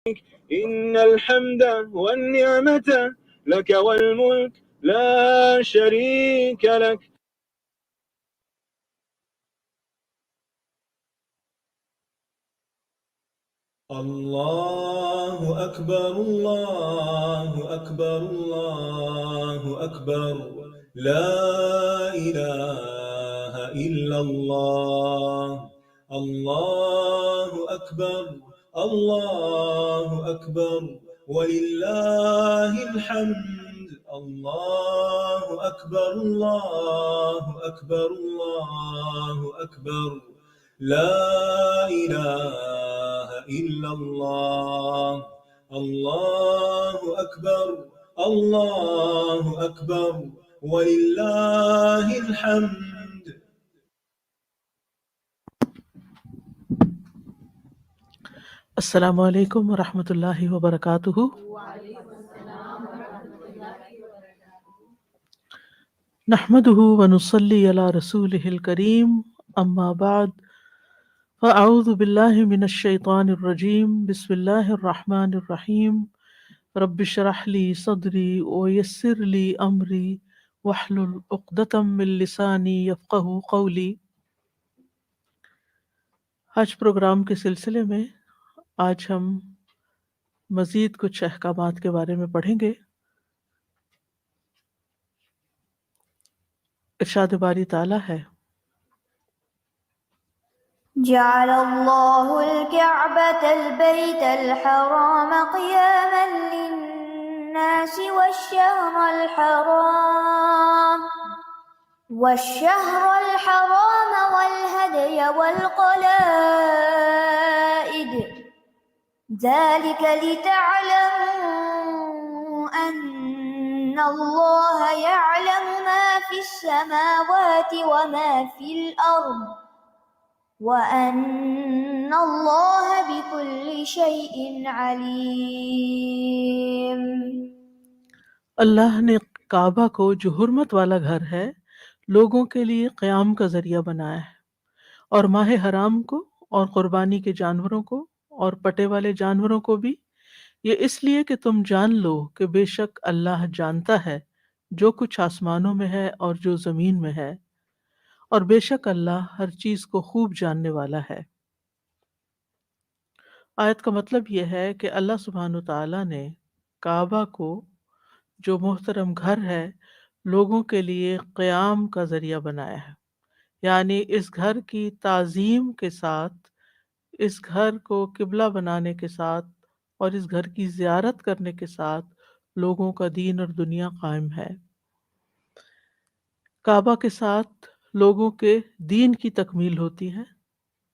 إن الحمد والنعمة لك والملك لا شريك لك. الله أكبر الله أكبر الله أكبر لا إله إلا الله. الله أكبر الله أكبر ولله الحمد. الله أكبر الله أكبر الله أكبر لا إله إلا الله. الله أكبر الله أكبر ولله الحمد. السلام علیکم ورحمۃ اللہ وبرکاتہ۔ نحمده ونصلي على رسوله الكريم، اما بعد فاعوذ باللہ من الشیطان الرجیم، بسم اللہ الرحمن الرحیم۔ رب اشرح لي صدری ويسر لي امری واحلل عقدۃ من لسانی یفقهوا قولی۔ حج پروگرام کے سلسلے میں آج ہم مزید کچھ احکامات کے بارے میں پڑھیں گے۔ ارشاد باری تعالیٰ ہے، جعل الله الكعبة البيت الحرام قياما للناس والشهر الحرام والهدي والقلائد، ذلك لتعلموا أن الله يعلم ما في السماوات وما في الأرض وَأَنَّ اللَّهَ بِكُلِّ شَيْءٍ عَلِيمٌ۔ اللہ نے کعبہ کو جو حرمت والا گھر ہے لوگوں کے لیے قیام کا ذریعہ بنایا ہے، اور ماہ حرام کو اور قربانی کے جانوروں کو اور پٹے والے جانوروں کو بھی، یہ اس لیے کہ تم جان لو کہ بے شک اللہ جانتا ہے جو کچھ آسمانوں میں ہے اور جو زمین میں ہے، اور بے شک اللہ ہر چیز کو خوب جاننے والا ہے۔ آیت کا مطلب یہ ہے کہ اللہ سبحانہ وتعالیٰ نے کعبہ کو جو محترم گھر ہے لوگوں کے لیے قیام کا ذریعہ بنایا ہے، یعنی اس گھر کی تعظیم کے ساتھ، اس گھر کو قبلہ بنانے کے ساتھ اور اس گھر کی زیارت کرنے کے ساتھ لوگوں کا دین اور دنیا قائم ہے۔ کعبہ کے ساتھ لوگوں کے دین کی تکمیل ہوتی ہے،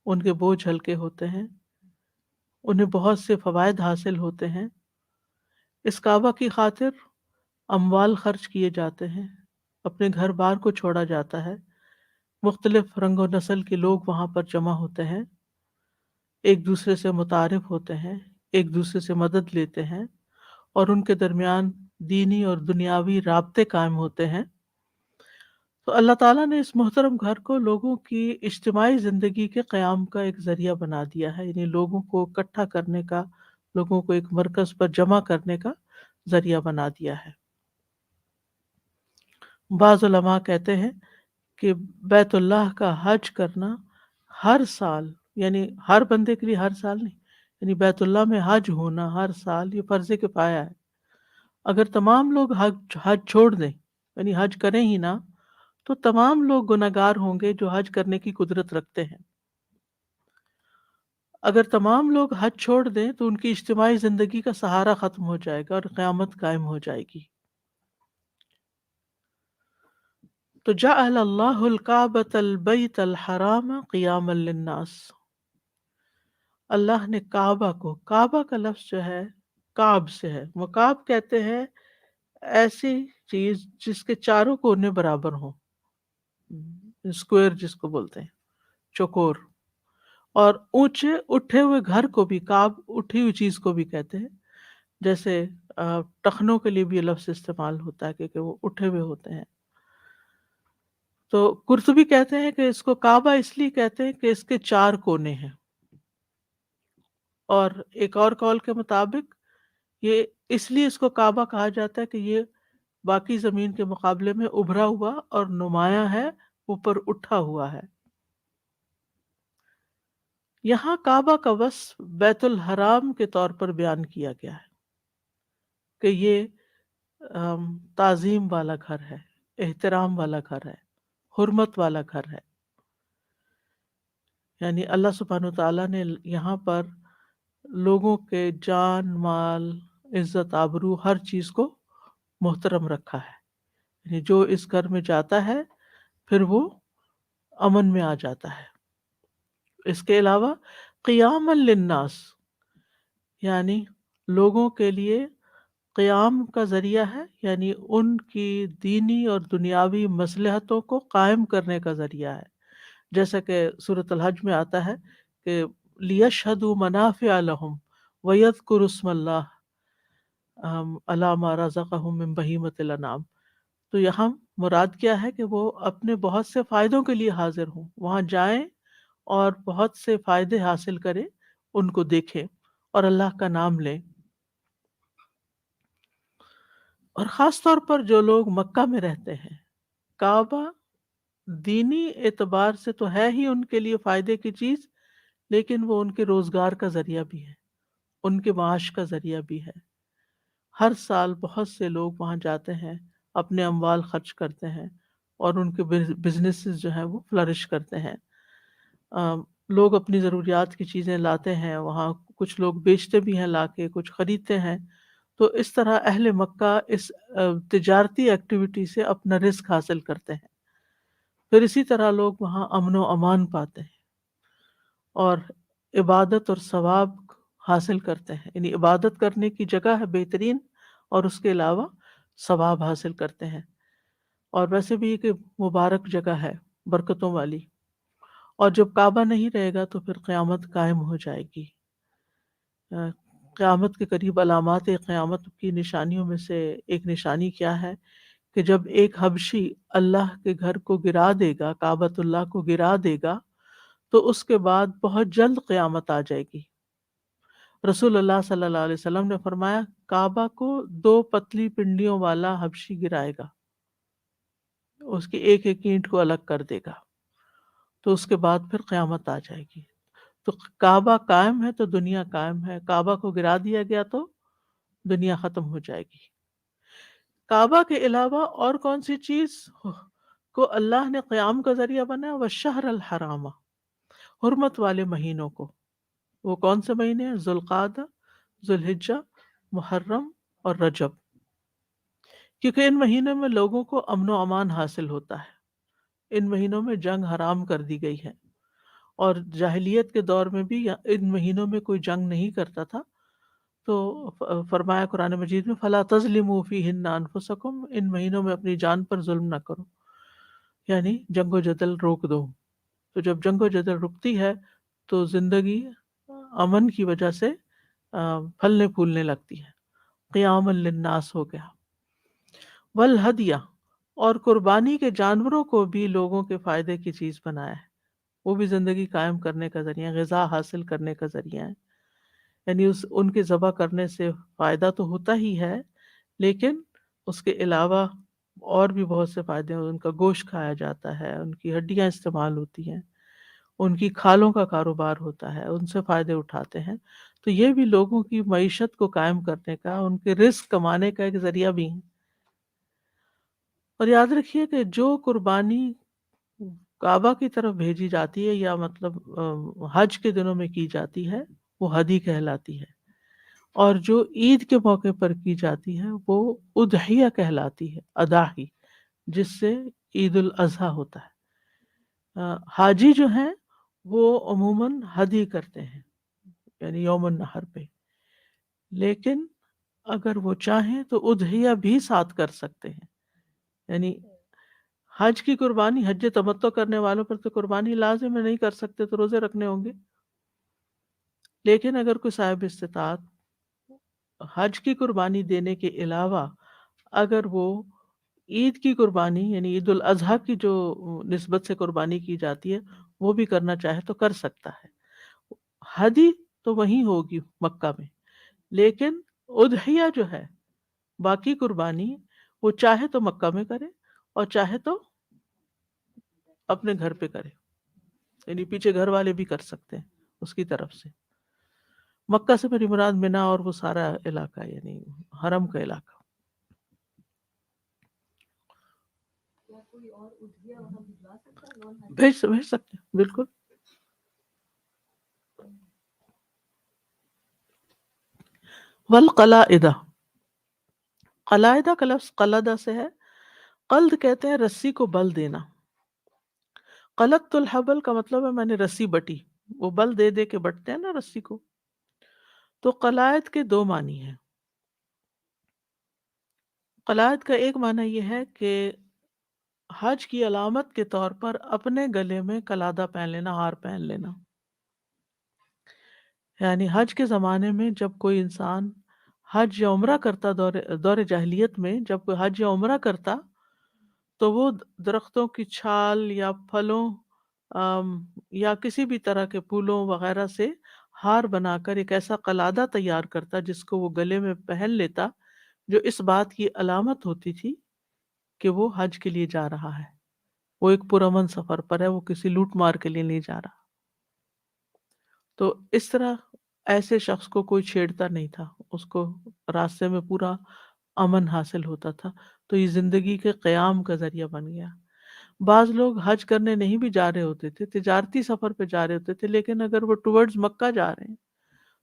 ان کے بوجھ ہلکے ہوتے ہیں، انہیں بہت سے فوائد حاصل ہوتے ہیں۔ اس کعبہ کی خاطر اموال خرچ کیے جاتے ہیں، اپنے گھر بار کو چھوڑا جاتا ہے، مختلف رنگ و نسل کے لوگ وہاں پر جمع ہوتے ہیں، ایک دوسرے سے متعارف ہوتے ہیں، ایک دوسرے سے مدد لیتے ہیں، اور ان کے درمیان دینی اور دنیاوی رابطے قائم ہوتے ہیں۔ تو اللہ تعالیٰ نے اس محترم گھر کو لوگوں کی اجتماعی زندگی کے قیام کا ایک ذریعہ بنا دیا ہے، یعنی لوگوں کو اکٹھا کرنے کا، لوگوں کو ایک مرکز پر جمع کرنے کا ذریعہ بنا دیا ہے۔ بعض علماء کہتے ہیں کہ بیت اللہ کا حج کرنا ہر سال، یعنی ہر بندے کے لیے ہر سال نہیں، یعنی بیت اللہ میں حج ہونا ہر سال یہ فرض کفایہ ہے۔ اگر تمام لوگ حج چھوڑ دیں، یعنی حج کریں ہی نہ، تو تمام لوگ گناہگار ہوں گے جو حج کرنے کی قدرت رکھتے ہیں۔ اگر تمام لوگ حج چھوڑ دیں تو ان کی اجتماعی زندگی کا سہارا ختم ہو جائے گا اور قیامت قائم ہو جائے گی۔ تو جعل اللہ الکعبۃ البیت الحرام قیاما للناس، اللہ نے کعبہ کو، کعبہ کا لفظ جو ہے کعب سے ہے، مکعب کہتے ہیں ایسی چیز جس کے چاروں کونے برابر ہوں، اسکوائر جس کو بولتے ہیں، چوکور، اور اونچے اٹھے ہوئے گھر کو بھی کعب، اٹھی ہوئی چیز کو بھی کہتے ہیں، جیسے ٹخنوں کے لیے بھی یہ لفظ استعمال ہوتا ہے کہ وہ اٹھے ہوئے ہوتے ہیں۔ تو قرطبی کہتے ہیں کہ اس کو کعبہ اس لیے کہتے ہیں کہ اس کے چار کونے ہیں۔ اور ایک اور قول کے مطابق یہ اس لیے اس کو کعبہ کہا جاتا ہے کہ یہ باقی زمین کے مقابلے میں ابھرا ہوا اور نمایاں ہے، اوپر اٹھا ہوا ہے۔ یہاں کعبہ کا وصف بیت الحرام کے طور پر بیان کیا گیا ہے کہ یہ تعظیم والا گھر ہے، احترام والا گھر ہے، حرمت والا گھر ہے۔ یعنی اللہ سبحانہ تعالیٰ نے یہاں پر لوگوں کے جان، مال، عزت، آبرو، ہر چیز کو محترم رکھا ہے۔ یعنی جو اس گھر میں جاتا ہے پھر وہ امن میں آ جاتا ہے۔ اس کے علاوہ قیام للناس، یعنی لوگوں کے لیے قیام کا ذریعہ ہے، یعنی ان کی دینی اور دنیاوی مصلحتوں کو قائم کرنے کا ذریعہ ہے، جیسا کہ سورۃ الحج میں آتا ہے کہ لِيَشْهَدُوا مَنَافِعَ لَهُمْ وَيَذْكُرُوا اسْمَ اللَّهِ عَلَىٰ مَا رَزَقَهُم مِّن بَهِيمَةِ الْأَنْعَامِ۔ تو یہاں مراد کیا ہے کہ وہ اپنے بہت سے فائدوں کے لیے حاضر ہوں، وہاں جائیں اور بہت سے فائدے حاصل کریں، ان کو دیکھیں اور اللہ کا نام لیں۔ اور خاص طور پر جو لوگ مکہ میں رہتے ہیں، کعبہ دینی اعتبار سے تو ہے ہی ان کے لیے فائدے کی چیز، لیکن وہ ان کے روزگار کا ذریعہ بھی ہے، ان کے معاش کا ذریعہ بھی ہے۔ ہر سال بہت سے لوگ وہاں جاتے ہیں، اپنے اموال خرچ کرتے ہیں اور ان کے بزنسز جو ہیں وہ فلرش کرتے ہیں۔ لوگ اپنی ضروریات کی چیزیں لاتے ہیں وہاں، کچھ لوگ بیچتے بھی ہیں، لا کے کچھ خریدتے ہیں۔ تو اس طرح اہل مکہ اس تجارتی ایکٹیویٹی سے اپنا رزق حاصل کرتے ہیں۔ پھر اسی طرح لوگ وہاں امن و امان پاتے ہیں اور عبادت اور ثواب حاصل کرتے ہیں، یعنی عبادت کرنے کی جگہ ہے بہترین، اور اس کے علاوہ ثواب حاصل کرتے ہیں۔ اور ویسے بھی یہ کہ مبارک جگہ ہے، برکتوں والی۔ اور جب کعبہ نہیں رہے گا تو پھر قیامت قائم ہو جائے گی۔ قیامت کے قریب علامات قیامت کی نشانیوں میں سے ایک نشانی کیا ہے کہ جب ایک حبشی اللہ کے گھر کو گرا دے گا، کعبۃ اللہ کو گرا دے گا، تو اس کے بعد بہت جلد قیامت آ جائے گی۔ رسول اللہ صلی اللہ علیہ وسلم نے فرمایا کعبہ کو 2 پتلی پنڈلیوں والا حبشی گرائے گا، اس کی ایک ایک اینٹ کو الگ کر دے گا، تو اس کے بعد پھر قیامت آ جائے گی۔ تو کعبہ قائم ہے تو دنیا قائم ہے، کعبہ کو گرا دیا گیا تو دنیا ختم ہو جائے گی۔ کعبہ کے علاوہ اور کون سی چیز کو اللہ نے قیام کا ذریعہ بنایا؟ وَالشَّهْرَ الْحَرَامَ، حرمت والے مہینوں کو۔ وہ کون سے مہینے ہیں؟ ذوالقعدہ، ذوالحجہ، محرم اور رجب، کیونکہ ان مہینوں میں لوگوں کو امن و امان حاصل ہوتا ہے۔ ان مہینوں میں جنگ حرام کر دی گئی ہے، اور جاہلیت کے دور میں بھی ان مہینوں میں کوئی جنگ نہیں کرتا تھا۔ تو فرمایا قرآن مجید میں فَلَا تَظْلِمُوا فِيهِنَّ أَنفُسَكُمْ، ان مہینوں میں اپنی جان پر ظلم نہ کرو، یعنی جنگ و جدل روک دو۔ تو جب جنگ و جدل رکتی ہے تو زندگی امن کی وجہ سے پھلنے پھولنے لگتی ہے۔ قیام للناس ہو گیا۔ والہدیہ، اور قربانی کے جانوروں کو بھی لوگوں کے فائدے کی چیز بنایا ہے، وہ بھی زندگی قائم کرنے کا ذریعہ، غذا حاصل کرنے کا ذریعہ ہے۔ یعنی ان کے ذبح کرنے سے فائدہ تو ہوتا ہی ہے، لیکن اس کے علاوہ اور بھی بہت سے فائدے ہیں۔ ان کا گوشت کھایا جاتا ہے، ان کی ہڈیاں استعمال ہوتی ہیں، ان کی کھالوں کا کاروبار ہوتا ہے، ان سے فائدے اٹھاتے ہیں۔ تو یہ بھی لوگوں کی معیشت کو قائم کرنے کا، ان کے رزق کمانے کا ایک ذریعہ بھی ہے۔ اور یاد رکھیے کہ جو قربانی کعبہ کی طرف بھیجی جاتی ہے، یا مطلب حج کے دنوں میں کی جاتی ہے، وہ ہدی کہلاتی ہے، اور جو عید کے موقع پر کی جاتی ہے وہ اضحیہ کہلاتی ہے، اضاحی، جس سے عید الاضحیٰ ہوتا ہے۔ حاجی جو ہیں وہ عموماً ہدی کرتے ہیں، یعنی یوم النحر پہ، لیکن اگر وہ چاہیں تو اضحیہ بھی ساتھ کر سکتے ہیں۔ یعنی حج کی قربانی، حج تمتع کرنے والوں پر تو قربانی لازم ہے، نہیں کر سکتے تو روزے رکھنے ہوں گے، لیکن اگر کوئی صاحب استطاعت حج کی قربانی دینے کے علاوہ اگر وہ عید کی قربانی، یعنی عید الاضحیٰ کی جو نسبت سے قربانی کی جاتی ہے، وہ بھی کرنا چاہے تو کر سکتا ہے۔ ہدی تو وہیں ہوگی مکہ میں، لیکن اضحیہ جو ہے، باقی قربانی، وہ چاہے تو مکہ میں کرے اور چاہے تو اپنے گھر پہ کرے، یعنی پیچھے گھر والے بھی کر سکتے ہیں اس کی طرف سے۔ مکہ سے میری مراد منا اور وہ سارا علاقہ، یعنی حرم کا علاقہ۔ بھیج سکتے ہیں بالکل۔ والقلائدہ، قلائدہ کا لفظ قلدہ سے ہے، قلد کہتے ہیں رسی کو بل دینا۔ قلدت الحبل کا مطلب ہے میں نے رسی بٹی، وہ بل دے دے کے بٹتے ہیں نا رسی کو۔ تو قلائد کے دو معنی ہیں۔ قلائد کا ایک معنی یہ ہے کہ حج کی علامت کے طور پر اپنے گلے میں قلادہ پہن لینا، ہار پہن لینا۔ یعنی حج کے زمانے میں جب کوئی انسان حج یا عمرہ کرتا، دور جاہلیت میں جب کوئی حج یا عمرہ کرتا، تو وہ درختوں کی چھال یا پھلوں یا کسی بھی طرح کے پھولوں وغیرہ سے ہار بنا کر ایک ایسا قلادہ تیار کرتا جس کو وہ گلے میں پہن لیتا، جو اس بات کی علامت ہوتی تھی کہ وہ حج کے لیے جا رہا ہے، وہ ایک پرامن سفر پر ہے، وہ کسی لوٹ مار کے لیے نہیں جا رہا۔ تو اس طرح ایسے شخص کو کوئی چھیڑتا نہیں تھا، اس کو راستے میں پورا امن حاصل ہوتا تھا۔ تو یہ زندگی کے قیام کا ذریعہ بن گیا۔ بعض لوگ حج کرنے نہیں بھی جا رہے ہوتے تھے، تجارتی سفر پہ جا رہے ہوتے تھے، لیکن اگر وہ ٹورڈز مکہ جا رہے ہیں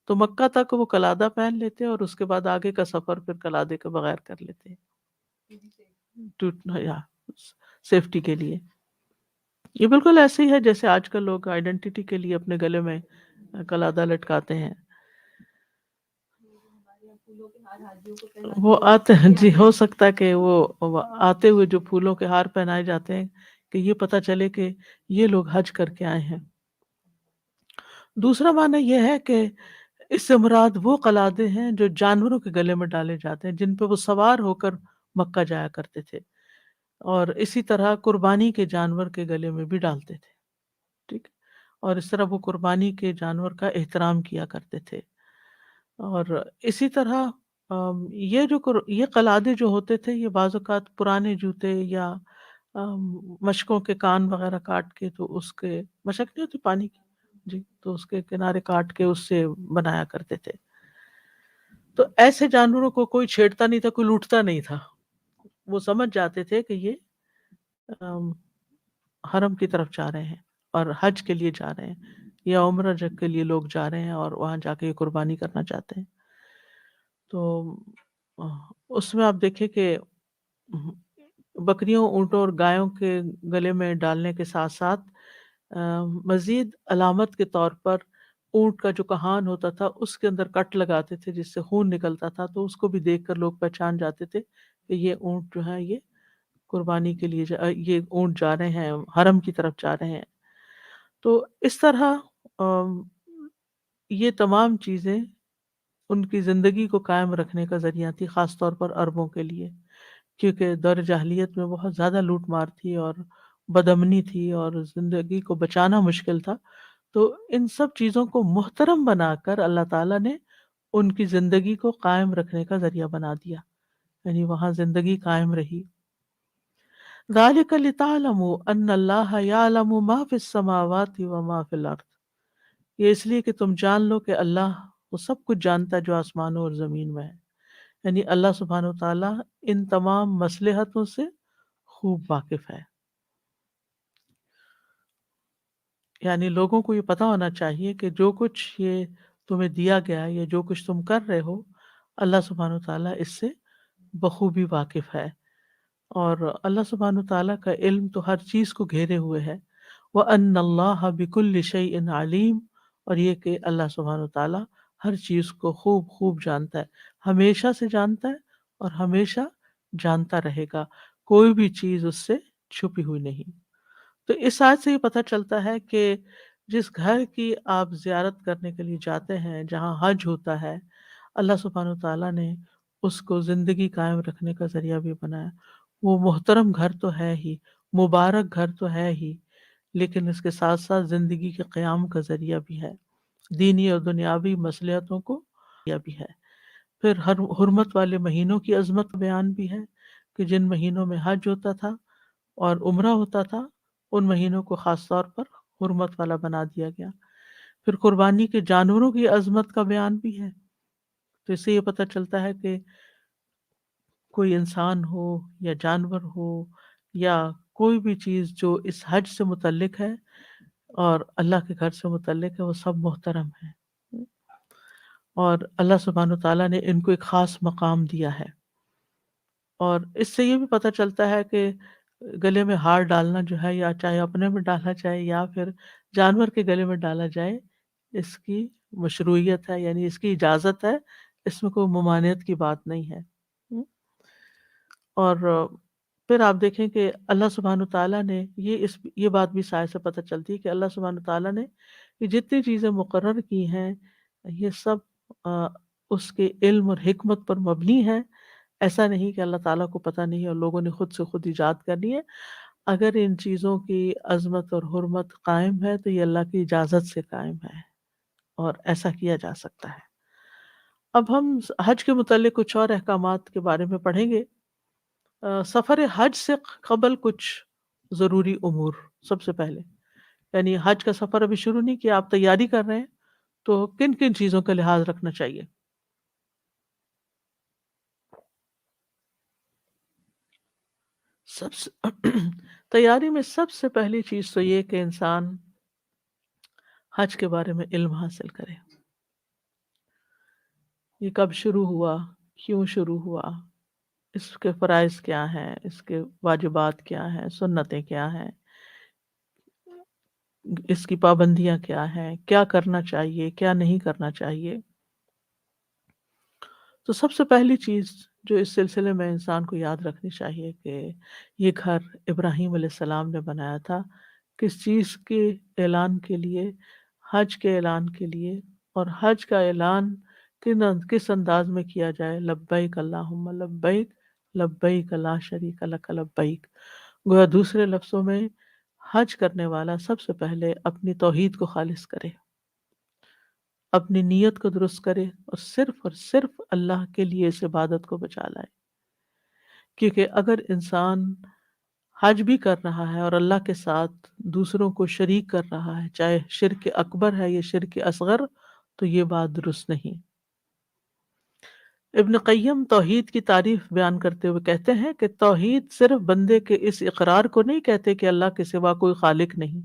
تو مکہ تک وہ قلادہ پہن لیتے اور اس کے بعد آگے کا سفر پھر قلادے کے بغیر کر لیتے یا سیفٹی کے لیے۔ یہ بالکل ایسے ہی ہے جیسے آج کل لوگ آئیڈینٹی کے لیے اپنے گلے میں قلادہ لٹکاتے ہیں۔ وہ آتے ہیں، جی ہو سکتا ہے کہ وہ آتے ہوئے جو پھولوں کے ہار پہنائے جاتے ہیں کہ یہ پتہ چلے کہ یہ لوگ حج کر کے آئے ہیں۔ دوسرا معنی یہ ہے کہ اس سے مراد وہ قلادے ہیں جو جانوروں کے گلے میں ڈالے جاتے ہیں، جن پہ وہ سوار ہو کر مکہ جایا کرتے تھے، اور اسی طرح قربانی کے جانور کے گلے میں بھی ڈالتے تھے، ٹھیک، اور اس طرح وہ قربانی کے جانور کا احترام کیا کرتے تھے۔ اور اسی طرح یہ قلادے جو ہوتے تھے، یہ بعض اوقات پرانے جوتے یا مشکوں کے کان وغیرہ کاٹ کے، تو اس کے مشک نہیں ہوتی پانی کی، جی، تو اس کے کنارے کاٹ کے اس سے بنایا کرتے تھے۔ تو ایسے جانوروں کو کوئی چھیڑتا نہیں تھا، کوئی لوٹتا نہیں تھا، وہ سمجھ جاتے تھے کہ یہ حرم کی طرف جا رہے ہیں اور حج کے لیے جا رہے ہیں، یا عمرہ کے لیے لوگ جا رہے ہیں اور وہاں جا کے یہ قربانی کرنا چاہتے ہیں۔ تو اس میں آپ دیکھیں کہ بکریوں، اونٹوں اور گایوں کے گلے میں ڈالنے کے ساتھ ساتھ مزید علامت کے طور پر اونٹ کا جو کہان ہوتا تھا اس کے اندر کٹ لگاتے تھے جس سے خون نکلتا تھا، تو اس کو بھی دیکھ کر لوگ پہچان جاتے تھے کہ یہ اونٹ جو ہے یہ قربانی کے لیے یہ اونٹ جا رہے ہیں، حرم کی طرف جا رہے ہیں۔ تو اس طرح یہ تمام چیزیں ان کی زندگی کو قائم رکھنے کا ذریعہ تھی، خاص طور پر عربوں کے لیے، کیونکہ دور جاہلیت میں بہت زیادہ لوٹ مار تھی اور بدامنی تھی اور زندگی کو بچانا مشکل تھا۔ تو ان سب چیزوں کو محترم بنا کر اللہ تعالیٰ نے ان کی زندگی کو قائم رکھنے کا ذریعہ بنا دیا، یعنی وہاں زندگی قائم رہی۔ ذَلِكَ لِتَعْلَمُوا أَنَّ اللَّهَ يَعْلَمُ مَا فِي السَّمَاوَاتِ وَمَا فِي الْأَرْضِ، یہ اس لیے کہ تم جان لو کہ اللہ وہ سب کچھ جانتا ہے جو آسمانوں اور زمین میں ہے، یعنی اللہ سبحانہ و تعالیٰ ان تمام مصلحتوں سے خوب واقف ہے۔ یعنی لوگوں کو یہ پتہ ہونا چاہیے کہ جو کچھ یہ تمہیں دیا گیا یا جو کچھ تم کر رہے ہو، اللہ سبحانہ و تعالیٰ اس سے بخوبی واقف ہے، اور اللہ سبحانہ و تعالیٰ کا علم تو ہر چیز کو گھیرے ہوئے ہے۔ وَأَنَّ اللَّهَ بِكُلِّ شَيْءٍ عَلِيمٌ، اور یہ کہ اللہ سبحانہ و تعالیٰ ہر چیز کو خوب خوب جانتا ہے، ہمیشہ سے جانتا ہے اور ہمیشہ جانتا رہے گا، کوئی بھی چیز اس سے چھپی ہوئی نہیں۔ تو اس آیت سے یہ پتہ چلتا ہے کہ جس گھر کی آپ زیارت کرنے کے لیے جاتے ہیں، جہاں حج ہوتا ہے، اللہ سبحانہ و تعالیٰ نے اس کو زندگی قائم رکھنے کا ذریعہ بھی بنایا۔ وہ محترم گھر تو ہے ہی، مبارک گھر تو ہے ہی، لیکن اس کے ساتھ ساتھ زندگی کے قیام کا ذریعہ بھی ہے۔ دینی اور دنیاوی مصلحتوں کو کیا بھی ہے۔ پھر ہر حرمت والے مہینوں کی عظمت کا بیان بھی ہے کہ جن مہینوں میں حج ہوتا تھا اور عمرہ ہوتا تھا ان مہینوں کو خاص طور پر حرمت والا بنا دیا گیا۔ پھر قربانی کے جانوروں کی عظمت کا بیان بھی ہے، تو اس سے یہ پتہ چلتا ہے کہ کوئی انسان ہو یا جانور ہو یا کوئی بھی چیز جو اس حج سے متعلق ہے اور اللہ کے گھر سے متعلق ہے وہ سب محترم ہے، اور اللہ سبحانہ وتعالیٰ نے ان کو ایک خاص مقام دیا ہے۔ اور اس سے یہ بھی پتہ چلتا ہے کہ گلے میں ہار ڈالنا جو ہے، یا چاہے اپنے میں ڈالا جائے یا پھر جانور کے گلے میں ڈالا جائے، اس کی مشروعیت ہے، یعنی اس کی اجازت ہے، اس میں کوئی ممانعت کی بات نہیں ہے۔ اور پھر آپ دیکھیں کہ اللہ سبحانہ تعالیٰ نے یہ بات بھی سائے سے پتہ چلتی ہے کہ اللہ سبحانہ تعالیٰ نے یہ جتنی چیزیں مقرر کی ہیں یہ سب اس کے علم اور حکمت پر مبنی ہے۔ ایسا نہیں کہ اللہ تعالیٰ کو پتہ نہیں اور لوگوں نے خود سے خود ایجاد کرنی ہے۔ اگر ان چیزوں کی عظمت اور حرمت قائم ہے تو یہ اللہ کی اجازت سے قائم ہے اور ایسا کیا جا سکتا ہے۔ اب ہم حج کے متعلق کچھ اور احکامات کے بارے میں پڑھیں گے۔ سفر حج سے قبل کچھ ضروری امور۔ سب سے پہلے یعنی حج کا سفر ابھی شروع نہیں کیا، آپ تیاری کر رہے ہیں تو کن کن چیزوں کا لحاظ رکھنا چاہیے؟ سب سے تیاری میں سب سے پہلی چیز تو یہ کہ انسان حج کے بارے میں علم حاصل کرے۔ یہ کب شروع ہوا، کیوں شروع ہوا، اس کے فرائض کیا ہیں، اس کے واجبات کیا ہیں، سنتیں کیا ہیں، اس کی پابندیاں کیا ہیں، کیا کرنا چاہیے کیا نہیں کرنا چاہیے۔ تو سب سے پہلی چیز جو اس سلسلے میں انسان کو یاد رکھنی چاہیے کہ یہ گھر ابراہیم علیہ السلام نے بنایا تھا کس چیز کے اعلان کے لیے؟ حج کے اعلان کے لیے۔ اور حج کا اعلان کس انداز میں کیا جائے؟ لبیک اللہم لبیک لبیک لا شریک لک لبیک۔ گویا دوسرے لفظوں میں حج کرنے والا سب سے پہلے اپنی توحید کو خالص کرے، اپنی نیت کو درست کرے اور صرف اللہ کے لیے اس عبادت کو بچا لائے۔ کیونکہ اگر انسان حج بھی کر رہا ہے اور اللہ کے ساتھ دوسروں کو شریک کر رہا ہے، چاہے شرک اکبر ہے یا شرک اصغر، تو یہ بات درست نہیں۔ ابن قیم توحید کی تعریف بیان کرتے ہوئے کہتے ہیں کہ توحید صرف بندے کے اس اقرار کو نہیں کہتے کہ اللہ کے سوا کوئی خالق نہیں،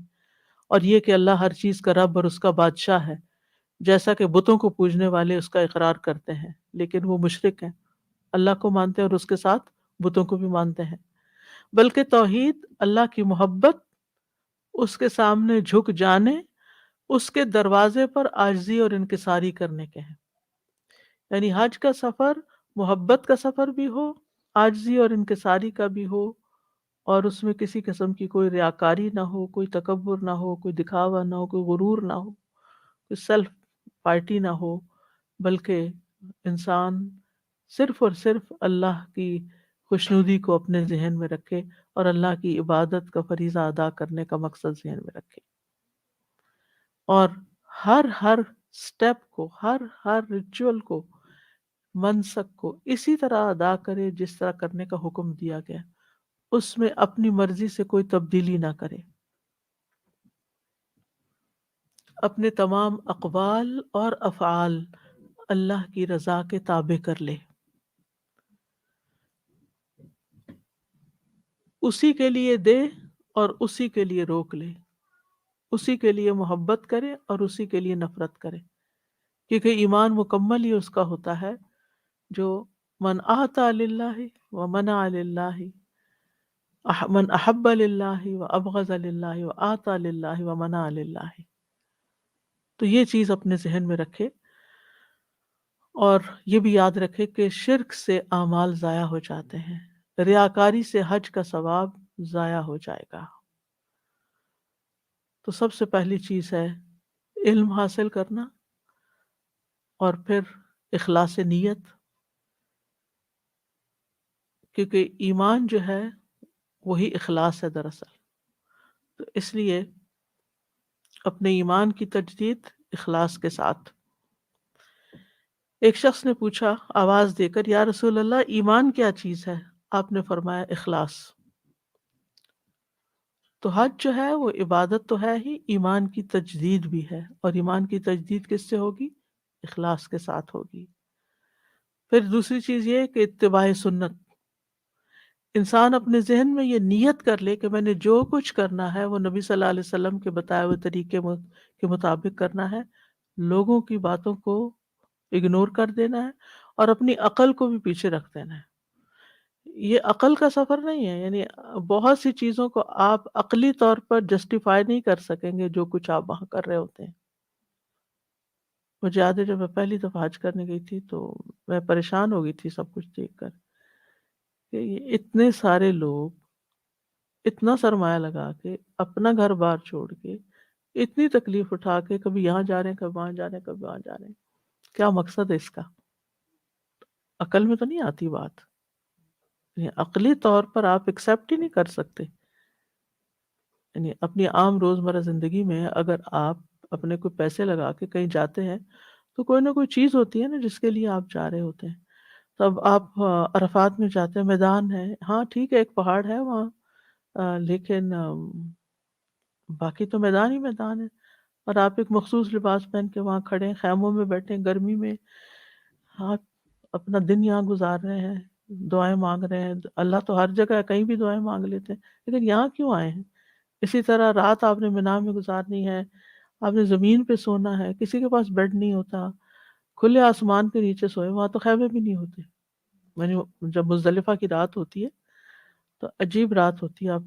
اور یہ کہ اللہ ہر چیز کا رب اور اس کا بادشاہ ہے، جیسا کہ بتوں کو پوجنے والے اس کا اقرار کرتے ہیں لیکن وہ مشرک ہیں، اللہ کو مانتے ہیں اور اس کے ساتھ بتوں کو بھی مانتے ہیں۔ بلکہ توحید اللہ کی محبت، اس کے سامنے جھک جانے، اس کے دروازے پر عاجزی اور انکساری کرنے کے ہیں۔ یعنی حج کا سفر محبت کا سفر بھی ہو، عاجزی اور انکساری کا بھی ہو، اور اس میں کسی قسم کی کوئی ریاکاری نہ ہو، کوئی تکبر نہ ہو، کوئی دکھاوا نہ ہو، کوئی غرور نہ ہو، کوئی سیلف پارٹی نہ ہو، بلکہ انسان صرف اور صرف اللہ کی خوشنودی کو اپنے ذہن میں رکھے اور اللہ کی عبادت کا فریضہ ادا کرنے کا مقصد ذہن میں رکھے، اور ہر سٹیپ کو، ہر ریچول کو، منسک کو اسی طرح ادا کرے جس طرح کرنے کا حکم دیا گیا، اس میں اپنی مرضی سے کوئی تبدیلی نہ کرے، اپنے تمام اقوال اور افعال اللہ کی رضا کے تابع کر لے، اسی کے لیے دے اور اسی کے لیے روک لے، اسی کے لیے محبت کرے اور اسی کے لیے نفرت کرے، کیونکہ ایمان مکمل ہی اس کا ہوتا ہے جو من اعطى للہ ومنع للہ، من احب للہ وابغض للہ واعطى للہ ومنع للہ۔ تو یہ چیز اپنے ذہن میں رکھے، اور یہ بھی یاد رکھے کہ شرک سے اعمال ضائع ہو جاتے ہیں، ریاکاری سے حج کا ثواب ضائع ہو جائے گا۔ تو سب سے پہلی چیز ہے علم حاصل کرنا، اور پھر اخلاص نیت، کیونکہ ایمان جو ہے وہی اخلاص ہے دراصل۔ تو اس لیے اپنے ایمان کی تجدید اخلاص کے ساتھ۔ ایک شخص نے پوچھا آواز دے کر، یا رسول اللہ ایمان کیا چیز ہے؟ آپ نے فرمایا اخلاص۔ تو حج جو ہے وہ عبادت تو ہے ہی، ایمان کی تجدید بھی ہے، اور ایمان کی تجدید کس سے ہوگی؟ اخلاص کے ساتھ ہوگی۔ پھر دوسری چیز یہ کہ اتباع سنت، انسان اپنے ذہن میں یہ نیت کر لے کہ میں نے جو کچھ کرنا ہے وہ نبی صلی اللہ علیہ وسلم کے بتائے ہوئے طریقے کے مطابق کرنا ہے، لوگوں کی باتوں کو اگنور کر دینا ہے، اور اپنی عقل کو بھی پیچھے رکھ دینا ہے۔ یہ عقل کا سفر نہیں ہے، یعنی بہت سی چیزوں کو آپ عقلی طور پر جسٹیفائی نہیں کر سکیں گے جو کچھ آپ وہاں کر رہے ہوتے ہیں۔ مجھے یاد ہے جب میں پہلی دفعہ حج کرنے گئی تھی تو میں پریشان ہو گئی تھی سب کچھ دیکھ کر، کہ یہ اتنے سارے لوگ اتنا سرمایہ لگا کے اپنا گھر بار چھوڑ کے اتنی تکلیف اٹھا کے کبھی یہاں جا رہے ہیں، کبھی وہاں جا رہے ہیں، کبھی وہاں جا رہے ہیں، کیا مقصد ہے اس کا؟ عقل میں تو نہیں آتی بات، یعنی عقلی طور پر آپ ایکسیپٹ ہی نہیں کر سکتے۔ یعنی اپنی عام روزمرہ زندگی میں اگر آپ اپنے کوئی پیسے لگا کے کہیں جاتے ہیں تو کوئی نہ کوئی چیز ہوتی ہے نا جس کے لیے آپ جا رہے ہوتے ہیں۔ تو اب آپ عرفات میں جاتے ہیں، میدان ہے، ہاں ٹھیک ہے ایک پہاڑ ہے وہاں، لیکن باقی تو میدان ہی میدان ہے، اور آپ ایک مخصوص لباس پہن کے وہاں کھڑے ہیں، خیموں میں بیٹھے ہیں گرمی میں، آپ اپنا دن یہاں گزار رہے ہیں، دعائیں مانگ رہے ہیں۔ اللہ تو ہر جگہ ہے، کہیں بھی دعائیں مانگ لیتے ہیں، لیکن یہاں کیوں آئے ہیں؟ اسی طرح رات آپ نے مینا میں گزارنی ہے، آپ نے زمین پہ سونا ہے، کسی کے پاس بیڈ نہیں ہوتا، کھلے آسمان کے نیچے سوئے، وہاں تو خیمے بھی نہیں ہوتے۔ یعنی جب مزدلفہ کی رات ہوتی ہے تو عجیب رات ہوتی ہے، آپ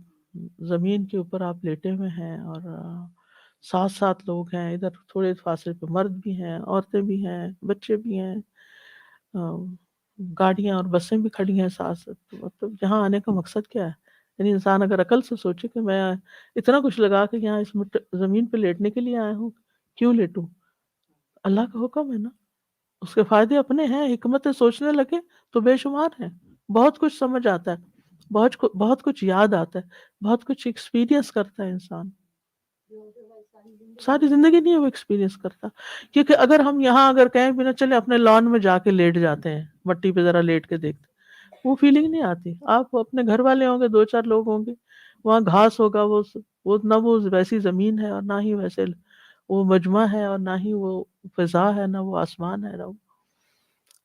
زمین کے اوپر آپ لیٹے ہوئے ہیں، اور ساتھ ساتھ لوگ ہیں، ادھر تھوڑے فاصلے پہ مرد بھی ہیں، عورتیں بھی ہیں، بچے بھی ہیں، گاڑیاں اور بسیں بھی کھڑی ہیں ساتھ ساتھ۔ تو مطلب یہاں آنے کا مقصد کیا ہے؟ یعنی انسان اگر عقل سے سوچے کہ میں اتنا کچھ لگا کے یہاں اس زمین پہ لیٹنے کے لیے آیا ہوں، کیوں لیٹوں؟ اللہ کا حکم ہے نا، اس کے فائدے اپنے ہیں، حکمت سوچنے لگے تو بے شمار ہیں، بہت کچھ سمجھ آتا ہے، بہت کچھ یاد آتا ہے، بہت کچھ ایکسپیرینس کرتا ہے انسان، ساری زندگی نہیں وہ ایکسپیرینس کرتا۔ کیونکہ اگر ہم یہاں اگر کہیں بھی نہ چلے اپنے لان میں جا کے لیٹ جاتے ہیں، مٹی پہ ذرا لیٹ کے دیکھتے، وہ فیلنگ نہیں آتی۔ آپ اپنے گھر والے ہوں گے، دو چار لوگ ہوں گے، وہاں گھاس ہوگا، وہ نہ وہ ویسی زمین ہے اور نہ ہی ویسے وہ مجمع ہے، اور نہ ہی وہ فضا ہے، نہ وہ آسمان ہے، نہ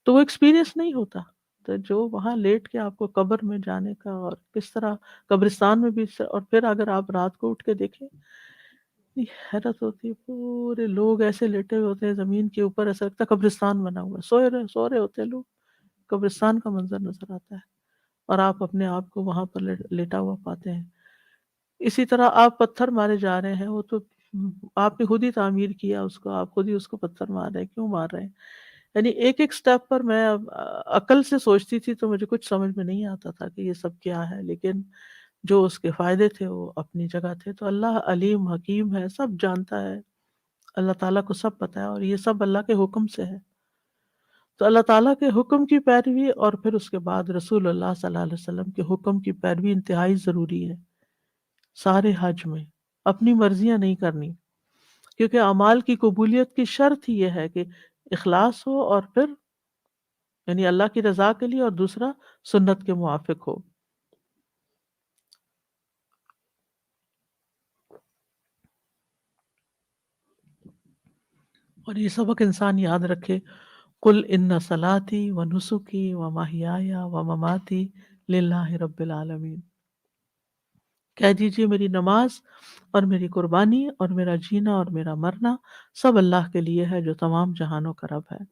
تو وہ ایکسپیرینس نہیں ہوتا۔ تو جو وہاں لیٹ کے آپ کو قبر میں جانے کا، اور کس طرح قبرستان میں بھی، اور پھر اگر آپ رات کو اٹھ کے دیکھیں، حیرت ہوتی ہے، پورے لوگ ایسے لیٹے ہوئے ہوتے ہیں زمین کے اوپر، ایسا لگتا ہے قبرستان بنا ہوا ہے، سو رہے ہوتے ہیں لوگ، قبرستان کا منظر نظر آتا ہے، اور آپ اپنے آپ کو وہاں پر لیٹا ہوا پاتے ہیں۔ اسی طرح آپ پتھر مارے جا رہے ہیں، وہ تو آپ نے خود ہی تعمیر کیا اس کو، آپ خود ہی اس کو پتھر مار رہے ہیں، کیوں مار رہے ہیں؟ یعنی ایک ایک سٹیپ پر میں عقل سے سوچتی تھی تو مجھے کچھ سمجھ میں نہیں آتا تھا کہ یہ سب کیا ہے، لیکن جو اس کے فائدے تھے وہ اپنی جگہ تھے۔ تو اللہ علیم حکیم ہے، سب جانتا ہے، اللہ تعالیٰ کو سب پتہ ہے، اور یہ سب اللہ کے حکم سے ہے۔ تو اللہ تعالیٰ کے حکم کی پیروی، اور پھر اس کے بعد رسول اللہ صلی اللہ علیہ وسلم کے حکم کی پیروی انتہائی ضروری ہے سارے حج میں۔ اپنی مرضیاں نہیں کرنی، کیونکہ اعمال کی قبولیت کی شرط ہی یہ ہے کہ اخلاص ہو، اور پھر یعنی اللہ کی رضا کے لیے، اور دوسرا سنت کے موافق ہو۔ اور یہ سبق انسان یاد رکھے، قل ان صلاتی و نسکی و محیای و مماتی للہ رب العالمین، کہہ دیجئے میری نماز اور میری قربانی اور میرا جینا اور میرا مرنا سب اللہ کے لیے ہے جو تمام جہانوں کا رب ہے۔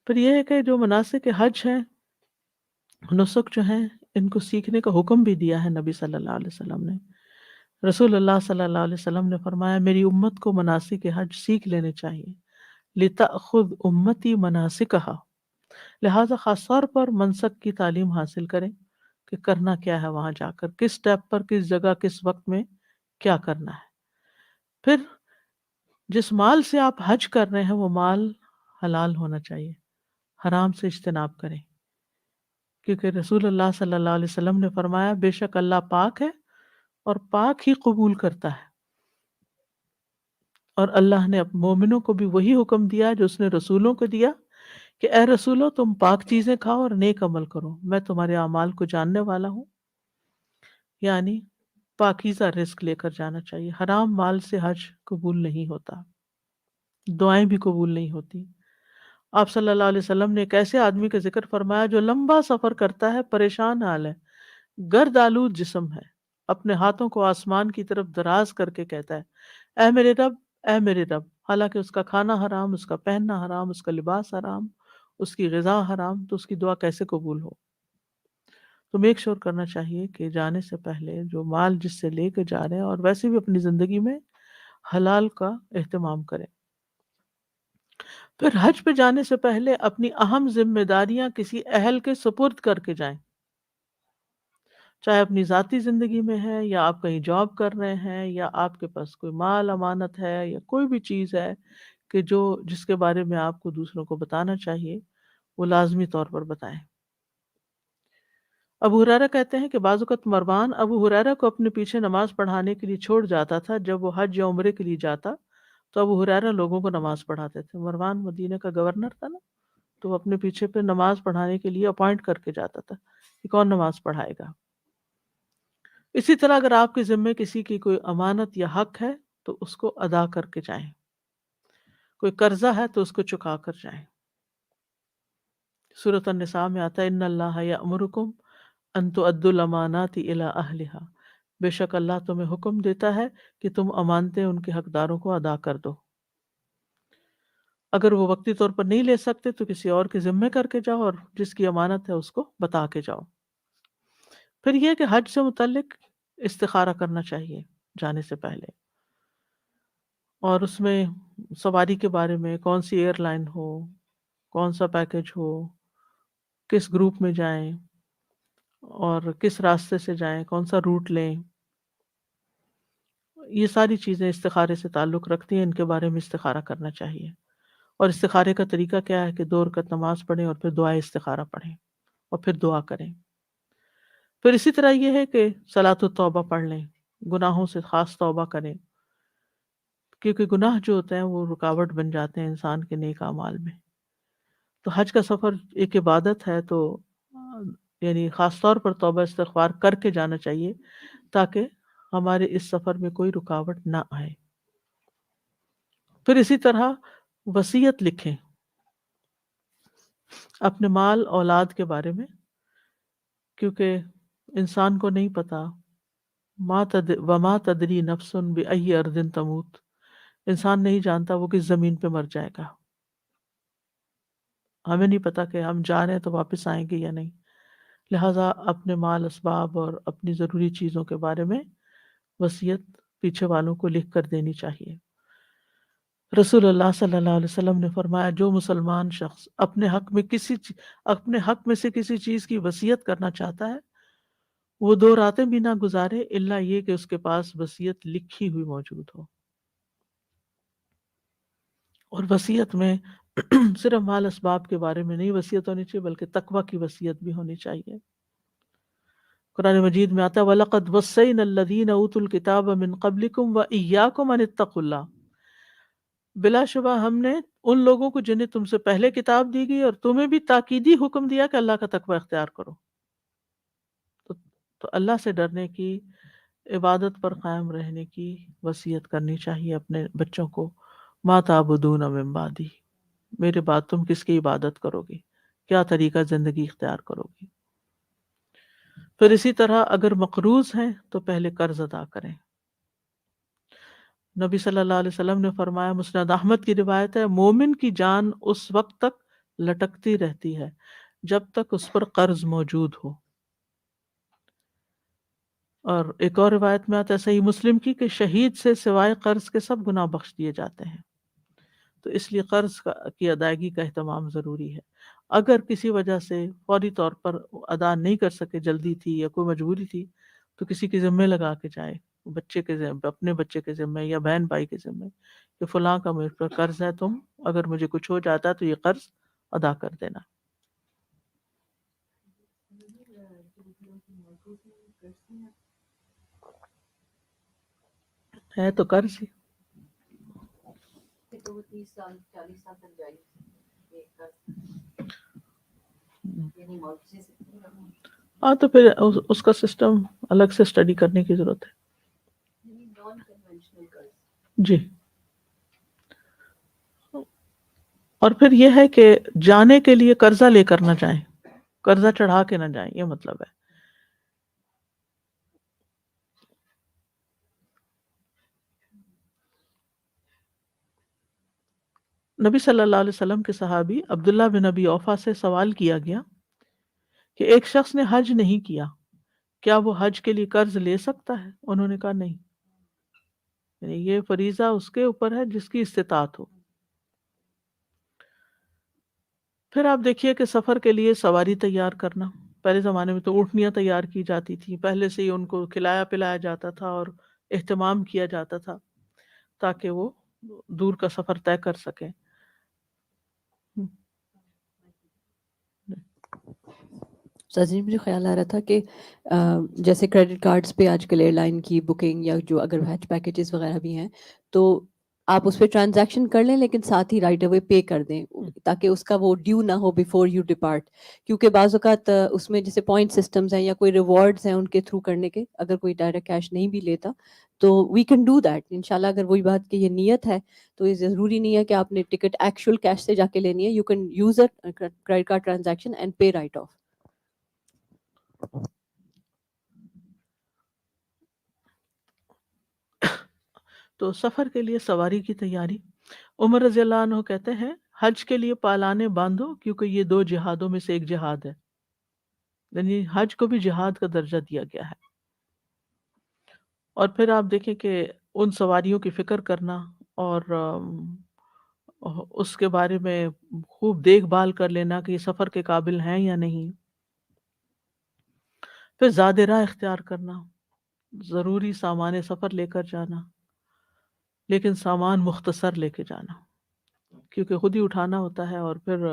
پھر یہ ہے کہ جو مناسک حج ہیں، نسک جو ہیں، ان کو سیکھنے کا حکم بھی دیا ہے نبی صلی اللہ علیہ وسلم نے۔ رسول اللہ صلی اللہ علیہ وسلم نے فرمایا میری امت کو مناسک حج سیکھ لینے چاہیے، لِتَأْخُذْ أُمَّتِي مَنَاسِكَهَا، لہٰذا خاص طور پر منسک کی تعلیم حاصل کریں کہ کرنا کیا ہے، وہاں جا کر کس سٹیپ پر، کس جگہ، کس وقت میں کیا کرنا ہے۔ پھر جس مال سے آپ حج کر رہے ہیں وہ مال حلال ہونا چاہیے، حرام سے اجتناب کریں، کیونکہ رسول اللہ صلی اللہ علیہ وسلم نے فرمایا بے شک اللہ پاک ہے اور پاک ہی قبول کرتا ہے۔ اور اللہ نے مومنوں کو بھی وہی حکم دیا جو اس نے رسولوں کو دیا کہ اے رسولو تم پاک چیزیں کھاؤ اور نیک عمل کرو، میں تمہارے اعمال کو جاننے والا ہوں۔ یعنی پاکیزہ رزق لے کر جانا چاہیے، حرام مال سے حج قبول نہیں ہوتا، دعائیں بھی قبول نہیں ہوتی۔ آپ صلی اللہ علیہ وسلم نے ایک ایسے آدمی کا ذکر فرمایا جو لمبا سفر کرتا ہے، پریشان حال ہے، گرد آلود جسم ہے، اپنے ہاتھوں کو آسمان کی طرف دراز کر کے کہتا ہے اے میرے رب، اے میرے رب، حالانکہ اس کا کھانا حرام، اس کا پہننا حرام، اس کا لباس حرام، اس کی غذا حرام، تو اس کی دعا کیسے قبول ہو؟ تو میک شور کرنا چاہیے کہ جانے سے پہلے جو مال جس سے لے کے جا رہے ہیں اور ویسے بھی اپنی زندگی میں حلال کا اہتمام کریں۔ پھر حج پہ جانے سے پہلے اپنی اہم ذمہ داریاں کسی اہل کے سپرد کر کے جائیں، چاہے اپنی ذاتی زندگی میں ہے یا آپ کہیں جاب کر رہے ہیں یا آپ کے پاس کوئی مال امانت ہے یا کوئی بھی چیز ہے کہ جس کے بارے میں آپ کو دوسروں کو بتانا چاہیے، وہ لازمی طور پر بتائیں۔ ابو ہریرہ کہتے ہیں کہ بعض اوقات مروان ابو ہریرہ کو اپنے پیچھے نماز پڑھانے کے لیے چھوڑ جاتا تھا۔ جب وہ حج یا عمرے کے لیے جاتا تو ابو ہریرہ لوگوں کو نماز پڑھاتے تھے۔ مروان مدینہ کا گورنر تھا نا، تو وہ اپنے پیچھے پہ نماز پڑھانے کے لیے اپوائنٹ کر کے جاتا تھا کہ کون نماز پڑھائے گا۔ اسی طرح اگر آپ کے ذمے کسی کی کوئی امانت یا حق ہے تو اس کو ادا کر کے جائیں، کوئی قرضہ ہے تو اس کو چکا کر جائیں۔ سورۃ النساء میں آتا ہے ان اللہ یأمرکم ان تؤدوا الامانات الی اہلھا، بے شک اللہ تمہیں حکم دیتا ہے کہ تم امانتیں ان کے حقداروں کو ادا کر دو۔ اگر وہ وقتی طور پر نہیں لے سکتے تو کسی اور کے ذمے کر کے جاؤ اور جس کی امانت ہے اس کو بتا کے جاؤ۔ پھر یہ کہ حج سے متعلق استخارہ کرنا چاہیے جانے سے پہلے، اور اس میں سواری کے بارے میں کون سی ایئر لائن ہو، کون سا پیکج ہو، کس گروپ میں جائیں اور کس راستے سے جائیں، کون سا روٹ لیں، یہ ساری چیزیں استخارے سے تعلق رکھتی ہیں، ان کے بارے میں استخارہ کرنا چاہیے۔ اور استخارے کا طریقہ کیا ہے کہ 2 رکعت نماز پڑھیں اور پھر دعائے استخارہ پڑھیں اور پھر دعا کریں۔ پھر اسی طرح یہ ہے کہ صلاۃ التوبہ پڑھ لیں، گناہوں سے خاص توبہ کریں، کیونکہ گناہ جو ہوتے ہیں وہ رکاوٹ بن جاتے ہیں انسان کے نیک اعمال میں۔ تو حج کا سفر ایک عبادت ہے، تو یعنی خاص طور پر توبہ استغفار کر کے جانا چاہیے تاکہ ہمارے اس سفر میں کوئی رکاوٹ نہ آئے۔ پھر اسی طرح وصیت لکھیں اپنے مال اولاد کے بارے میں، کیونکہ انسان کو نہیں پتا وما تدری نفس بأی ارض تموت، انسان نہیں جانتا وہ کس زمین پہ مر جائے گا، ہمیں نہیں پتا کہ ہم جا رہے ہیں تو واپس آئیں گے یا نہیں، لہٰذا اپنے مال اسباب اور اپنی ضروری چیزوں کے بارے میں وصیت پیچھے والوں کو لکھ کر دینی چاہیے۔ رسول اللہ صلی اللہ علیہ وسلم نے فرمایا جو مسلمان شخص اپنے حق میں سے کسی چیز کی وصیت کرنا چاہتا ہے وہ 2 راتیں بھی نہ گزارے الا یہ کہ اس کے پاس وصیت لکھی ہوئی موجود ہو۔ اور وصیت میں صرف مال اسباب کے بارے میں نہیں وصیت ہونی چاہیے بلکہ تقوی کی وصیت بھی ہونی چاہیے۔ قرآن مجید میں آتا ہے وَلَقَدْ وَصَّيْنَا الَّذِينَ أُوتُوا الْكِتَابَ مِنْ قَبْلِكُمْ وَإِيَّاكُمْ أَنِ اتَّقُوا اللَّهَ، بلا شبہ ہم نے ان لوگوں کو جنہیں تم سے پہلے کتاب دی گئی اور تمہیں بھی تاکیدی حکم دیا کہ اللہ کا تقوی اختیار کرو۔ تو اللہ سے ڈرنے کی، عبادت پر قائم رہنے کی وصیت کرنی چاہیے اپنے بچوں کو۔ ما تعبدون من بعدی، میرے بعد تم کس کی عبادت کرو گے، کیا طریقہ زندگی اختیار کرو گی۔ پھر اسی طرح اگر مقروض ہیں تو پہلے قرض ادا کریں۔ نبی صلی اللہ علیہ وسلم نے فرمایا، مسند احمد کی روایت ہے، مومن کی جان اس وقت تک لٹکتی رہتی ہے جب تک اس پر قرض موجود ہو۔ اور ایک اور روایت میں آتا ہے صحیح مسلم کی کہ شہید سے سوائے قرض کے سب گناہ بخش دیے جاتے ہیں۔ تو اس لیے قرض کی ادائیگی کا اہتمام ضروری ہے۔ اگر کسی وجہ سے فوری طور پر ادا نہیں کر سکے، جلدی تھی یا کوئی مجبوری تھی، تو کسی کے ذمے لگا کے جائے، بچے کے ذمے، اپنے بچے کے ذمے یا بہن بھائی کے ذمے کہ فلاں کا میرے پر قرض ہے، تم اگر مجھے کچھ ہو جاتا ہے تو یہ قرض ادا کر دینا۔ ہے تو قرض ہی۔ تو وہ 30 سال 40 سال تک جائے گی. یعنی معاوضے سے پورا ہاں تو پھر اس کا سسٹم الگ سے اسٹڈی کرنے کی ضرورت ہے. یعنی نان کنونشنل قرض. جی. اور پھر یہ ہے کہ جانے کے لیے قرضہ لے کر نہ جائیں، قرضہ چڑھا کے نہ جائیں، یہ مطلب ہے. نبی صلی اللہ علیہ وسلم کے صحابی عبداللہ بن ابی اوفا سے سوال کیا گیا کہ ایک شخص نے حج نہیں کیا، کیا وہ حج کے لیے قرض لے سکتا ہے؟ انہوں نے کہا نہیں، یعنی یہ فریضہ اس کے اوپر ہے جس کی استطاعت ہو. پھر آپ دیکھیے کہ سفر کے لیے سواری تیار کرنا. پہلے زمانے میں تو اونٹنیاں تیار کی جاتی تھیں، پہلے سے ہی ان کو کھلایا پلایا جاتا تھا اور اہتمام کیا جاتا تھا تاکہ وہ دور کا سفر طے کر سکیں. سازی مجھے خیال آ رہا تھا کہ جیسے کریڈٹ کارڈز پہ آج کل ایئر لائن کی بکنگ یا جو اگر حج پیکیجز وغیرہ بھی ہیں تو آپ اس پہ ٹرانزیکشن کر لیں لیکن ساتھ ہی رائٹ اوے پے کر دیں تاکہ اس کا وہ ڈیو نہ ہو بیفور یو ڈپارٹ. کیونکہ بعض اوقات اس میں جیسے پوائنٹ سسٹمز ہیں یا کوئی ریوارڈز ہیں ان کے تھرو کرنے کے، اگر کوئی ڈائریکٹ کیش نہیں بھی لیتا تو وی کین ڈو دیٹ انشاءاللہ. اگر وہی بات کہ یہ نیت ہے تو یہ ضروری نہیں ہے کہ آپ نے ٹکٹ ایکچوئل کیش سے جا کے لینی ہے. You can use a credit card transaction and pay right of. تو سفر کے لیے سواری کی تیاری. عمر رضی اللہ عنہ کہتے ہیں حج کے لیے پالانے باندھو کیونکہ یہ 2 جہادوں میں سے ایک جہاد ہے، یعنی حج کو بھی جہاد کا درجہ دیا گیا ہے. اور پھر آپ دیکھیں کہ ان سواریوں کی فکر کرنا اور اس کے بارے میں خوب دیکھ بھال کر لینا کہ یہ سفر کے قابل ہیں یا نہیں. پھر زاد راہ اختیار کرنا، ضروری سامان سفر لے کر جانا لیکن سامان مختصر لے کے جانا کیونکہ خود ہی اٹھانا ہوتا ہے اور پھر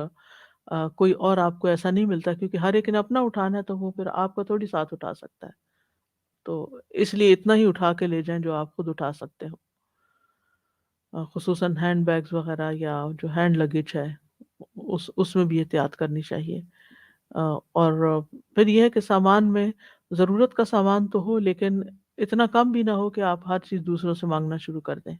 کوئی اور آپ کو ایسا نہیں ملتا کیونکہ ہر ایک نے اپنا اٹھانا ہے تو وہ پھر آپ کا تھوڑی ساتھ اٹھا سکتا ہے. تو اس لیے اتنا ہی اٹھا کے لے جائیں جو آپ خود اٹھا سکتے ہو. خصوصاً ہینڈ بیگز وغیرہ یا جو ہینڈ لگیج ہے اس میں بھی احتیاط کرنی چاہیے. اور پھر یہ ہے کہ سامان میں ضرورت کا سامان تو ہو لیکن اتنا کم بھی نہ ہو کہ آپ ہر چیز دوسروں سے مانگنا شروع کر دیں.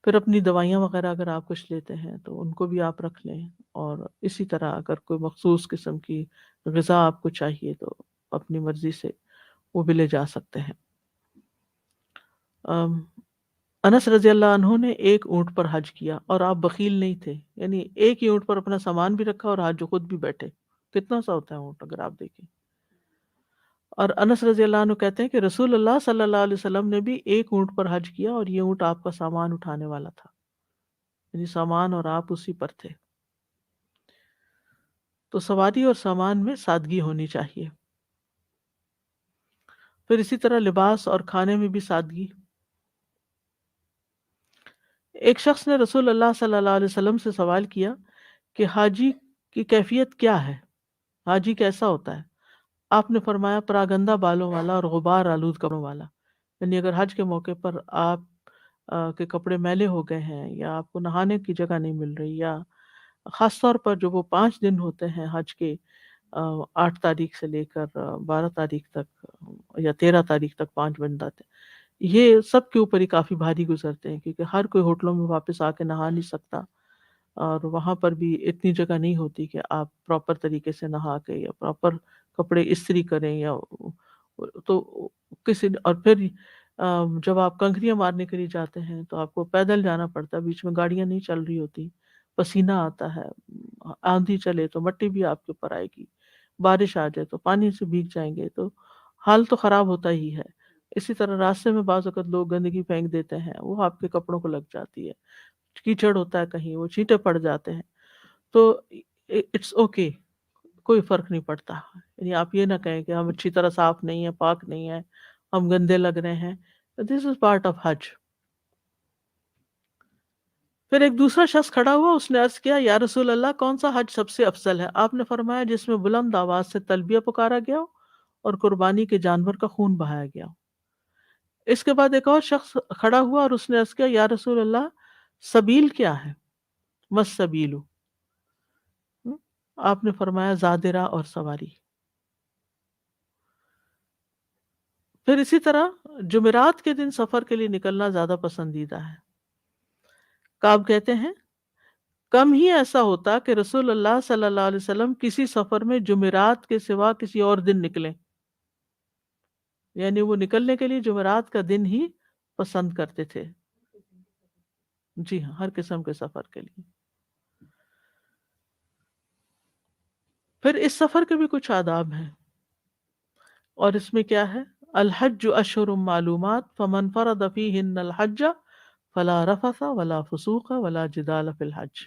پھر اپنی دوائیاں وغیرہ اگر آپ کچھ لیتے ہیں تو ان کو بھی آپ رکھ لیں. اور اسی طرح اگر کوئی مخصوص قسم کی غذا آپ کو چاہیے تو اپنی مرضی سے وہ بھی لے جا سکتے ہیں. انس رضی اللہ عنہ نے ایک اونٹ پر حج کیا اور آپ بخیل نہیں تھے، یعنی ایک ہی اونٹ پر اپنا سامان بھی رکھا اور حج خود بھی بیٹھے. کتنا سا ہوتا ہے اونٹ اگر آپ دیکھیں. اور انس رضی اللہ عنہ کہتے ہیں کہ رسول اللہ صلی اللہ علیہ وسلم نے بھی ایک اونٹ پر حج کیا اور یہ اونٹ آپ کا سامان اٹھانے والا تھا، یعنی سامان اور آپ اسی پر تھے. تو سواری اور سامان میں سادگی ہونی چاہیے. پھر اسی طرح لباس اور کھانے میں بھی سادگی. ایک شخص نے رسول اللہ صلی اللہ علیہ وسلم سے سوال کیا کہ حاجی کی کیفیت کیا ہے، حاجی کیسا ہوتا ہے؟ آپ نے فرمایا پراگندہ بالوں والا اور غبار آلود کپڑوں والا. یعنی اگر حج کے موقع پر آپ کے کپڑے میلے ہو گئے ہیں یا آپ کو نہانے کی جگہ نہیں مل رہی، یا خاص طور پر جو وہ 5 دن ہوتے ہیں حج کے، 8 تاریخ سے لے کر 12 تاریخ تک یا 13 تاریخ تک 5 بن جاتے ہیں، یہ سب کے اوپر ہی کافی بھاری گزرتے ہیں کیونکہ ہر کوئی ہوٹلوں میں واپس آ کے نہا نہیں سکتا اور وہاں پر بھی اتنی جگہ نہیں ہوتی کہ آپ پراپر طریقے سے نہا کے یا پراپر کپڑے استری کریں یا تو کسی. اور پھر جب آپ کنکریاں مارنے کے لیے جاتے ہیں تو آپ کو پیدل جانا پڑتا ہے، بیچ میں گاڑیاں نہیں چل رہی ہوتی، پسینہ آتا ہے، آندھی چلے تو مٹی بھی آپ کے اوپر آئے گی، بارش آ جائے تو پانی سے بھیگ جائیں گے تو حال تو خراب ہوتا ہی ہے. اسی طرح راستے میں بعض اوقات لوگ گندگی پھینک دیتے ہیں، وہ آپ کے کپڑوں کو لگ جاتی ہے، کیچڑ ہوتا ہے کہیں، وہ چینٹے پڑ جاتے ہیں. تو اٹس اوکے، کوئی فرق نہیں پڑتا. یعنی آپ یہ نہ کہیں کہ ہم اچھی طرح صاف نہیں ہیں، پاک نہیں ہیں، ہم گندے لگ رہے ہیں. دس از پارٹ آف حج. پھر ایک دوسرا شخص کھڑا ہوا، اس نے عرض کیا یا رسول اللہ کون سا حج سب سے افضل ہے؟ آپ نے فرمایا جس میں بلند آواز سے تلبیہ پکارا گیا ہو اور قربانی کے جانور کا خون بہایا گیا ہو. اس کے بعد ایک اور شخص کھڑا ہوا اور اس نے عرض کیا یا رسول اللہ سبیل کیا ہے؟ مس سبیلو، آپ نے فرمایا زادرہ اور سواری. پھر اسی طرح جمعرات کے دن سفر کے لیے نکلنا زیادہ پسندیدہ ہے. کعب کہتے ہیں کم ہی ایسا ہوتا کہ رسول اللہ صلی اللہ علیہ وسلم کسی سفر میں جمعرات کے سوا کسی اور دن نکلیں، یعنی وہ نکلنے کے لیے جمعرات کا دن ہی پسند کرتے تھے. جی ہاں، ہر قسم کے سفر کے لیے. پھر اس سفر کے بھی کچھ آداب ہیں، اور اس میں کیا ہے؟ الحج اشہر معلومات فمن فرض فیہن الحج فلا رفث ولا فسوق ولا جدال فی الحج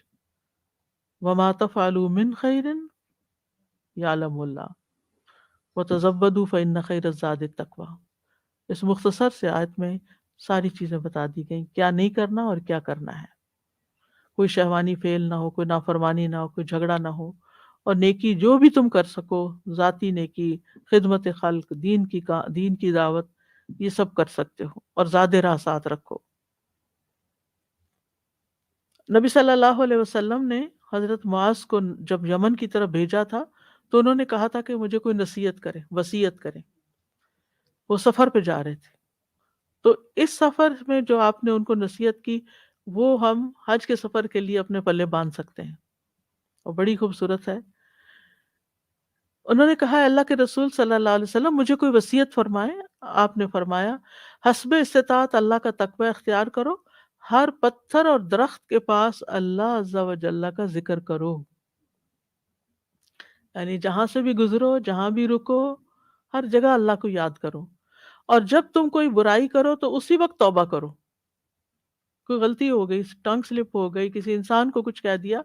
وما تفعلوا من خیر یعلم اللہ وتزودوا فإن خیر الزاد التقوی. اس مختصر سے آیت میں ساری چیزیں بتا دی گئیں، کیا نہیں کرنا اور کیا کرنا ہے. کوئی شہوانی فعل نہ ہو، کوئی نافرمانی نہ ہو، کوئی جھگڑا نہ ہو، اور نیکی جو بھی تم کر سکو، ذاتی نیکی، خدمت خلق، دین کی دعوت، یہ سب کر سکتے ہو، اور زاد راہ ساتھ رکھو. نبی صلی اللہ علیہ وسلم نے حضرت معاذ کو جب یمن کی طرف بھیجا تھا تو انہوں نے کہا تھا کہ مجھے کوئی نصیحت کرے، وصیت کرے. وہ سفر پہ جا رہے تھے، تو اس سفر میں جو آپ نے ان کو نصیحت کی وہ ہم حج کے سفر کے لیے اپنے پلے باندھ سکتے ہیں، اور بڑی خوبصورت ہے. انہوں نے کہا اللہ کے رسول صلی اللہ علیہ وسلم مجھے کوئی وصیت فرمائے. آپ نے فرمایا حسب استطاعت اللہ کا تقوی اختیار کرو، ہر پتھر اور درخت کے پاس اللہ عز و جل کا ذکر کرو، یعنی جہاں سے بھی گزرو، جہاں بھی رکو، ہر جگہ اللہ کو یاد کرو. اور جب تم کوئی برائی کرو تو اسی وقت توبہ کرو. کوئی غلطی ہو گئی، ٹنگ سلپ ہو گئی، کسی انسان کو کچھ کہہ دیا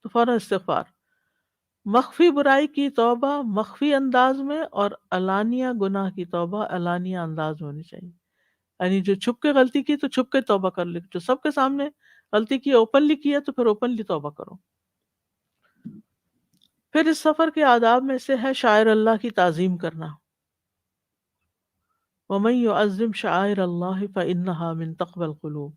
تو فوراً استغفار. مخفی برائی کی توبہ مخفی انداز میں، اور علانیہ گناہ کی توبہ علانیہ انداز میں ہونی چاہیے. یعنی جو چھپ کے غلطی کی تو چھپ کے توبہ کر لے، جو سب کے سامنے غلطی کی اوپنلی کی ہے تو پھر اوپنلی توبہ کرو. پھر اس سفر کے آداب میں سے ہے شاعر اللہ کی تعظیم کرنا. وَمَن يُعَظِّمْ شَعَائِرَ اللَّهِ فَإِنَّهَا مِن تَقْوَى الْقُلُوبِ.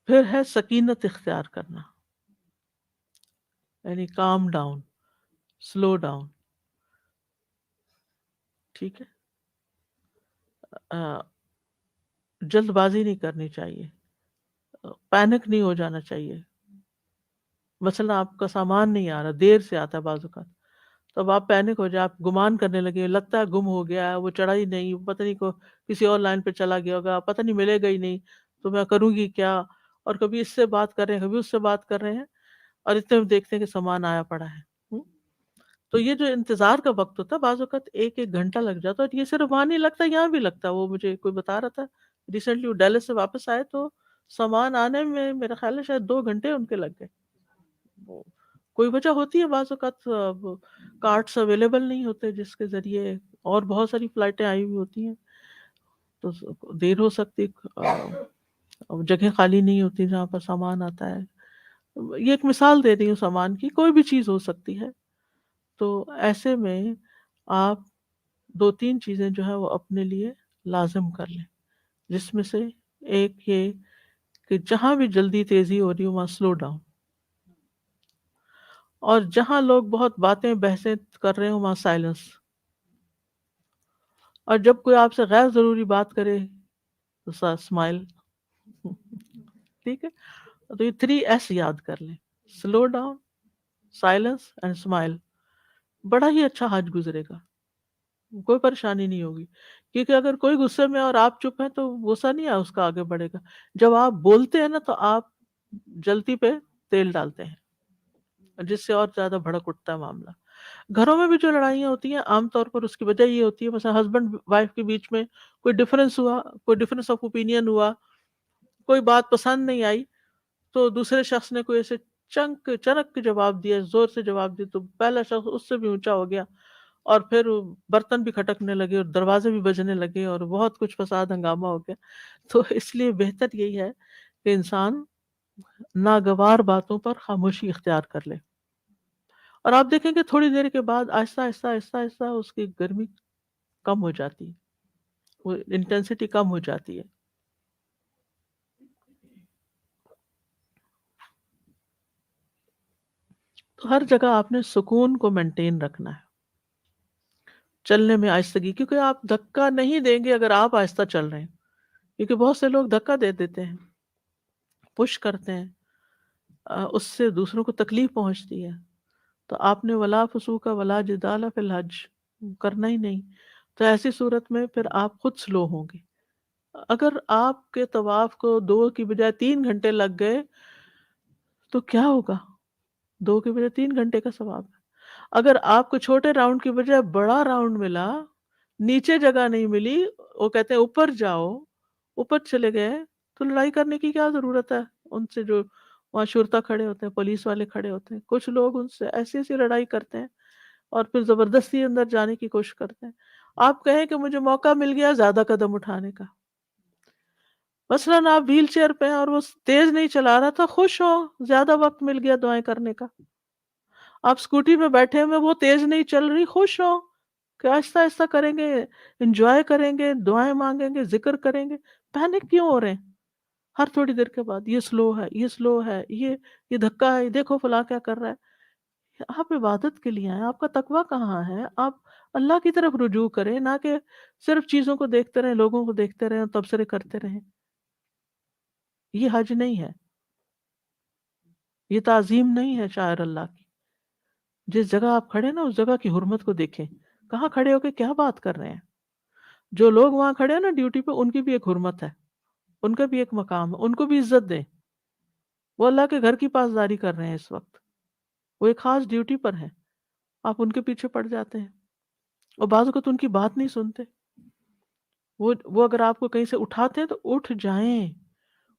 پھر ہے سکینت اختیار کرنا، یعنی کام ڈاؤن، سلو ڈاؤن. ٹھیک ہے، جلد بازی نہیں کرنی چاہیے، پینک نہیں ہو جانا چاہیے. مثلا آپ کا سامان نہیں آ رہا، دیر سے آتا ہے بعض اوقات، تو اب آپ پینک ہو جائے، آپ گمان کرنے لگے، لگتا ہے گم ہو گیا ہے، وہ چڑھا ہی نہیں، پتہ نہیں کو کسی اور لائن پہ چلا گیا ہوگا، پتہ نہیں ملے گا ہی نہیں، تو میں کروں گی کیا. اور کبھی اس سے بات کر رہے ہیں، کبھی اس سے بات کر رہے ہیں، اور اتنے میں دیکھتے ہیں کہ سامان آیا پڑا ہے. تو یہ جو انتظار کا وقت ہوتا ہے بعض اوقات ایک گھنٹہ لگ جاتا ہے، اور یہ صرف وہاں نہیں لگتا، یہاں بھی لگتا ہے. وہ مجھے کوئی بتا رہا تھا ریسنٹلی، وہ ڈیلس سے واپس آئے تو سامان آنے میں میرا خیال ہے شاید 2 گھنٹے ان کے لگ گئے. کوئی وجہ ہوتی ہے بعض اوقات، کارٹس اویلیبل نہیں ہوتے جس کے ذریعے، اور بہت ساری فلائٹیں آئی ہوئی ہوتی ہیں تو دیر ہو سکتی، جگہ خالی نہیں ہوتی جہاں پر سامان آتا ہے. یہ ایک مثال دے رہی ہوں سامان کی، کوئی بھی چیز ہو سکتی ہے. تو ایسے میں آپ 2-3 چیزیں جو ہے وہ اپنے لیے لازم کر لیں، جس میں سے ایک یہ کہ جہاں بھی جلدی تیزی ہو رہی ہو وہاں سلو ڈاؤن، اور جہاں لوگ بہت باتیں بحثیں کر رہے ہوں وہاں سائلنس، اور جب کوئی آپ سے غیر ضروری بات کرے تو اسمائل. ٹھیک ہے، تو یہ 3S یاد کر لیں، slow down, silence and smile. بڑا ہی اچھا حج گزرے گا، کوئی پریشانی نہیں ہوگی. کیونکہ اگر کوئی غصے میں اور آپ چپ ہیں تو غصہ نہیں ہے اس کا آگے بڑھے گا. جب آپ بولتے ہیں نا تو آپ جلتی پہ تیل ڈالتے ہیں، جس سے اور زیادہ بھڑک اٹھتا ہے معاملہ. گھروں میں بھی جو لڑائیاں ہوتی ہیں عام طور پر اس کی وجہ یہ ہوتی ہے، مثلا ہسبینڈ وائف کے بیچ میں کوئی ڈفرینس ہوا، کوئی ڈفرینس آف اوپینین ہوا، کوئی بات پسند نہیں آئی، تو دوسرے شخص نے کوئی ایسے چنک کے جواب دیا، زور سے جواب دیا، تو پہلا شخص اس سے بھی اونچا ہو گیا، اور پھر برتن بھی کھٹکنے لگے اور دروازے بھی بجنے لگے اور بہت کچھ فساد ہنگامہ ہو گیا. تو اس لیے بہتر یہی ہے کہ انسان ناگوار باتوں پر خاموشی اختیار کر لے. اور آپ دیکھیں کہ تھوڑی دیر کے بعد آہستہ آہستہ آہستہ آہستہ اس کی گرمی کم ہو جاتی ہے، وہ انٹینسٹی کم ہو جاتی ہے. تو ہر جگہ آپ نے سکون کو مینٹین رکھنا ہے، چلنے میں آہستگی، کیونکہ آپ دھکا نہیں دیں گے اگر آپ آہستہ چل رہے ہیں، کیونکہ بہت سے لوگ دھکا دے دیتے ہیں، پش کرتے ہیں، اس سے دوسروں کو تکلیف پہنچتی ہے. تو آپ نے ولا فسوق ولا جدال فی الحج کرنا ہی نہیں. تو ایسی صورت میں پھر آپ خود سلو ہوں گے. اگر آپ کے طواف کو 2 کی بجائے 3 گھنٹے لگ گئے تو کیا ہوگا؟ 2 کی بجائے 3 گھنٹے کا ثواب ہے. اگر آپ کو چھوٹے راؤنڈ کی بجائے بڑا راؤنڈ ملا، نیچے جگہ نہیں ملی، وہ کہتے ہیں اوپر جاؤ، اوپر چلے گئے، تو لڑائی کرنے کی کیا ضرورت ہے ان سے؟ جو وہاں شرطا کھڑے ہوتے ہیں، پولیس والے کھڑے ہوتے ہیں، کچھ لوگ ان سے ایسی ایسی لڑائی کرتے ہیں اور پھر زبردستی اندر جانے کی کوشش کرتے ہیں. آپ کہیں کہ مجھے موقع مل گیا زیادہ قدم اٹھانے کا، مثلاً آپ ویل چیئر پہ ہیں اور وہ تیز نہیں چلا رہا تھا، خوش ہو زیادہ وقت مل گیا دعائیں کرنے کا. آپ اسکوٹی پہ بیٹھے ہوئے، وہ تیز نہیں چل رہی، خوش ہو کہ آہستہ آہستہ کریں گے، انجوائے کریں گے، دعائیں مانگیں گے، ذکر کریں گے. پینک کیوں ہو رہے ہیں ہر تھوڑی دیر کے بعد؟ یہ سلو ہے، یہ سلو ہے، یہ دھکا ہے، دیکھو فلاں کیا کر رہا ہے. آپ عبادت کے لیے آئے، آپ کا تقویٰ کہاں ہے؟ آپ اللہ کی طرف رجوع کریں، نہ کہ صرف چیزوں کو دیکھتے رہیں، لوگوں کو دیکھتے رہیں اور تبصرے کرتے رہیں. یہ حج نہیں ہے، یہ تعظیم نہیں ہے شاعر اللہ کی. جس جگہ آپ کھڑے نا، اس جگہ کی حرمت کو دیکھیں، کہاں کھڑے ہو کے کیا بات کر رہے ہیں. جو لوگ وہاں کھڑے ہیں نا ڈیوٹی پہ، ان کی بھی ایک حرمت ہے، ان کا بھی ایک مقام ہے، ان کو بھی عزت دیں. وہ اللہ کے گھر کی پاسداری کر رہے ہیں اس وقت، وہ ایک خاص ڈیوٹی پر ہیں، آپ ان کے پیچھے پڑ جاتے ہیں اور بعض اوقات ان کی بات نہیں سنتے. وہ اگر آپ کو کہیں سے اٹھاتے ہیں تو اٹھ جائیں.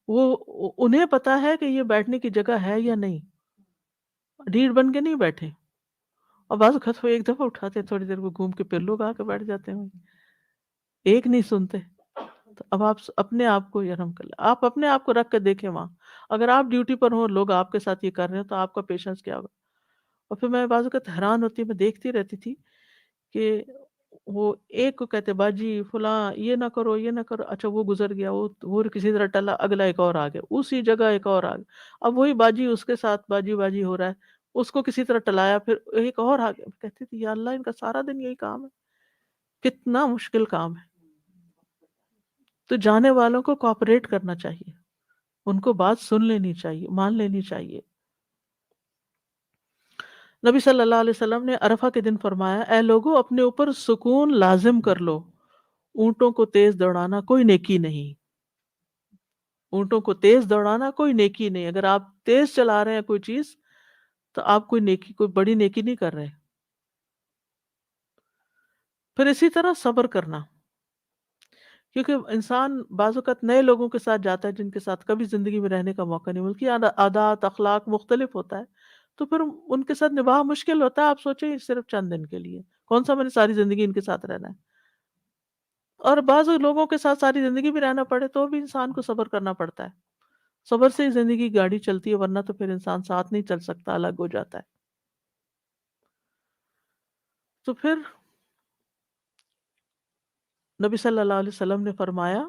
وہ انہیں پتا ہے کہ یہ بیٹھنے کی جگہ ہے یا نہیں، ریڑھ بن کے نہیں بیٹھے. اور بعض اوقات وہ ایک دفعہ اٹھاتے ہیں، تھوڑی دیر وہ گھوم کے پھر لوگ آ کے بیٹھ جاتے ہیں، ایک نہیں سنتے. تو اب آپ اپنے آپ کو یرحم کر لیں، آپ اپنے آپ کو رکھ کے دیکھیں وہاں. اگر آپ ڈیوٹی پر ہوں، لوگ آپ کے ساتھ یہ کر رہے ہیں، تو آپ کا پیشنس کیا ہوگا؟ اور پھر میں بعض اوقات حیران ہوتی، میں دیکھتی رہتی تھی کہ وہ ایک کو کہتے باجی فلاں یہ نہ کرو، یہ نہ کرو، اچھا وہ گزر گیا، وہ کسی طرح ٹلا، اگلا ایک اور آ گیا، اسی جگہ ایک اور آ گیا. اب وہی باجی اس کے ساتھ باجی باجی ہو رہا ہے، اس کو کسی طرح ٹلایا، پھر ایک اور آ گیا. کہتی تھی یا اللہ، ان کا سارا دن یہی کام ہے، کتنا مشکل کام ہے. تو جانے والوں کو کوآپریٹ کرنا چاہیے، ان کو بات سن لینی چاہیے، مان لینی چاہیے. نبی صلی اللہ علیہ وسلم نے عرفہ کے دن فرمایا، اے لوگو اپنے اوپر سکون لازم کر لو، اونٹوں کو تیز دوڑانا کوئی نیکی نہیں. اونٹوں کو تیز دوڑانا کوئی نیکی نہیں. اگر آپ تیز چلا رہے ہیں کوئی چیز، تو آپ کوئی بڑی نیکی نہیں کر رہے. پھر اسی طرح صبر کرنا، کیونکہ انسان بعض اوقات نئے لوگوں کے ساتھ جاتا ہے جن کے ساتھ کبھی زندگی میں رہنے کا موقع نہیں ملتی، عادات اخلاق مختلف ہوتا ہے، تو پھر ان کے ساتھ نبھا مشکل ہوتا ہے. آپ سوچیں صرف چند دن کے لیے، کون سا میں نے ساری زندگی ان کے ساتھ رہنا ہے. اور بعض لوگوں کے ساتھ ساری زندگی بھی رہنا پڑے تو بھی انسان کو صبر کرنا پڑتا ہے. صبر سے ہی زندگی گاڑی چلتی ہے، ورنہ تو پھر انسان ساتھ نہیں چل سکتا، الگ ہو جاتا ہے. تو پھر نبی صلی اللہ علیہ وسلم نے فرمایا،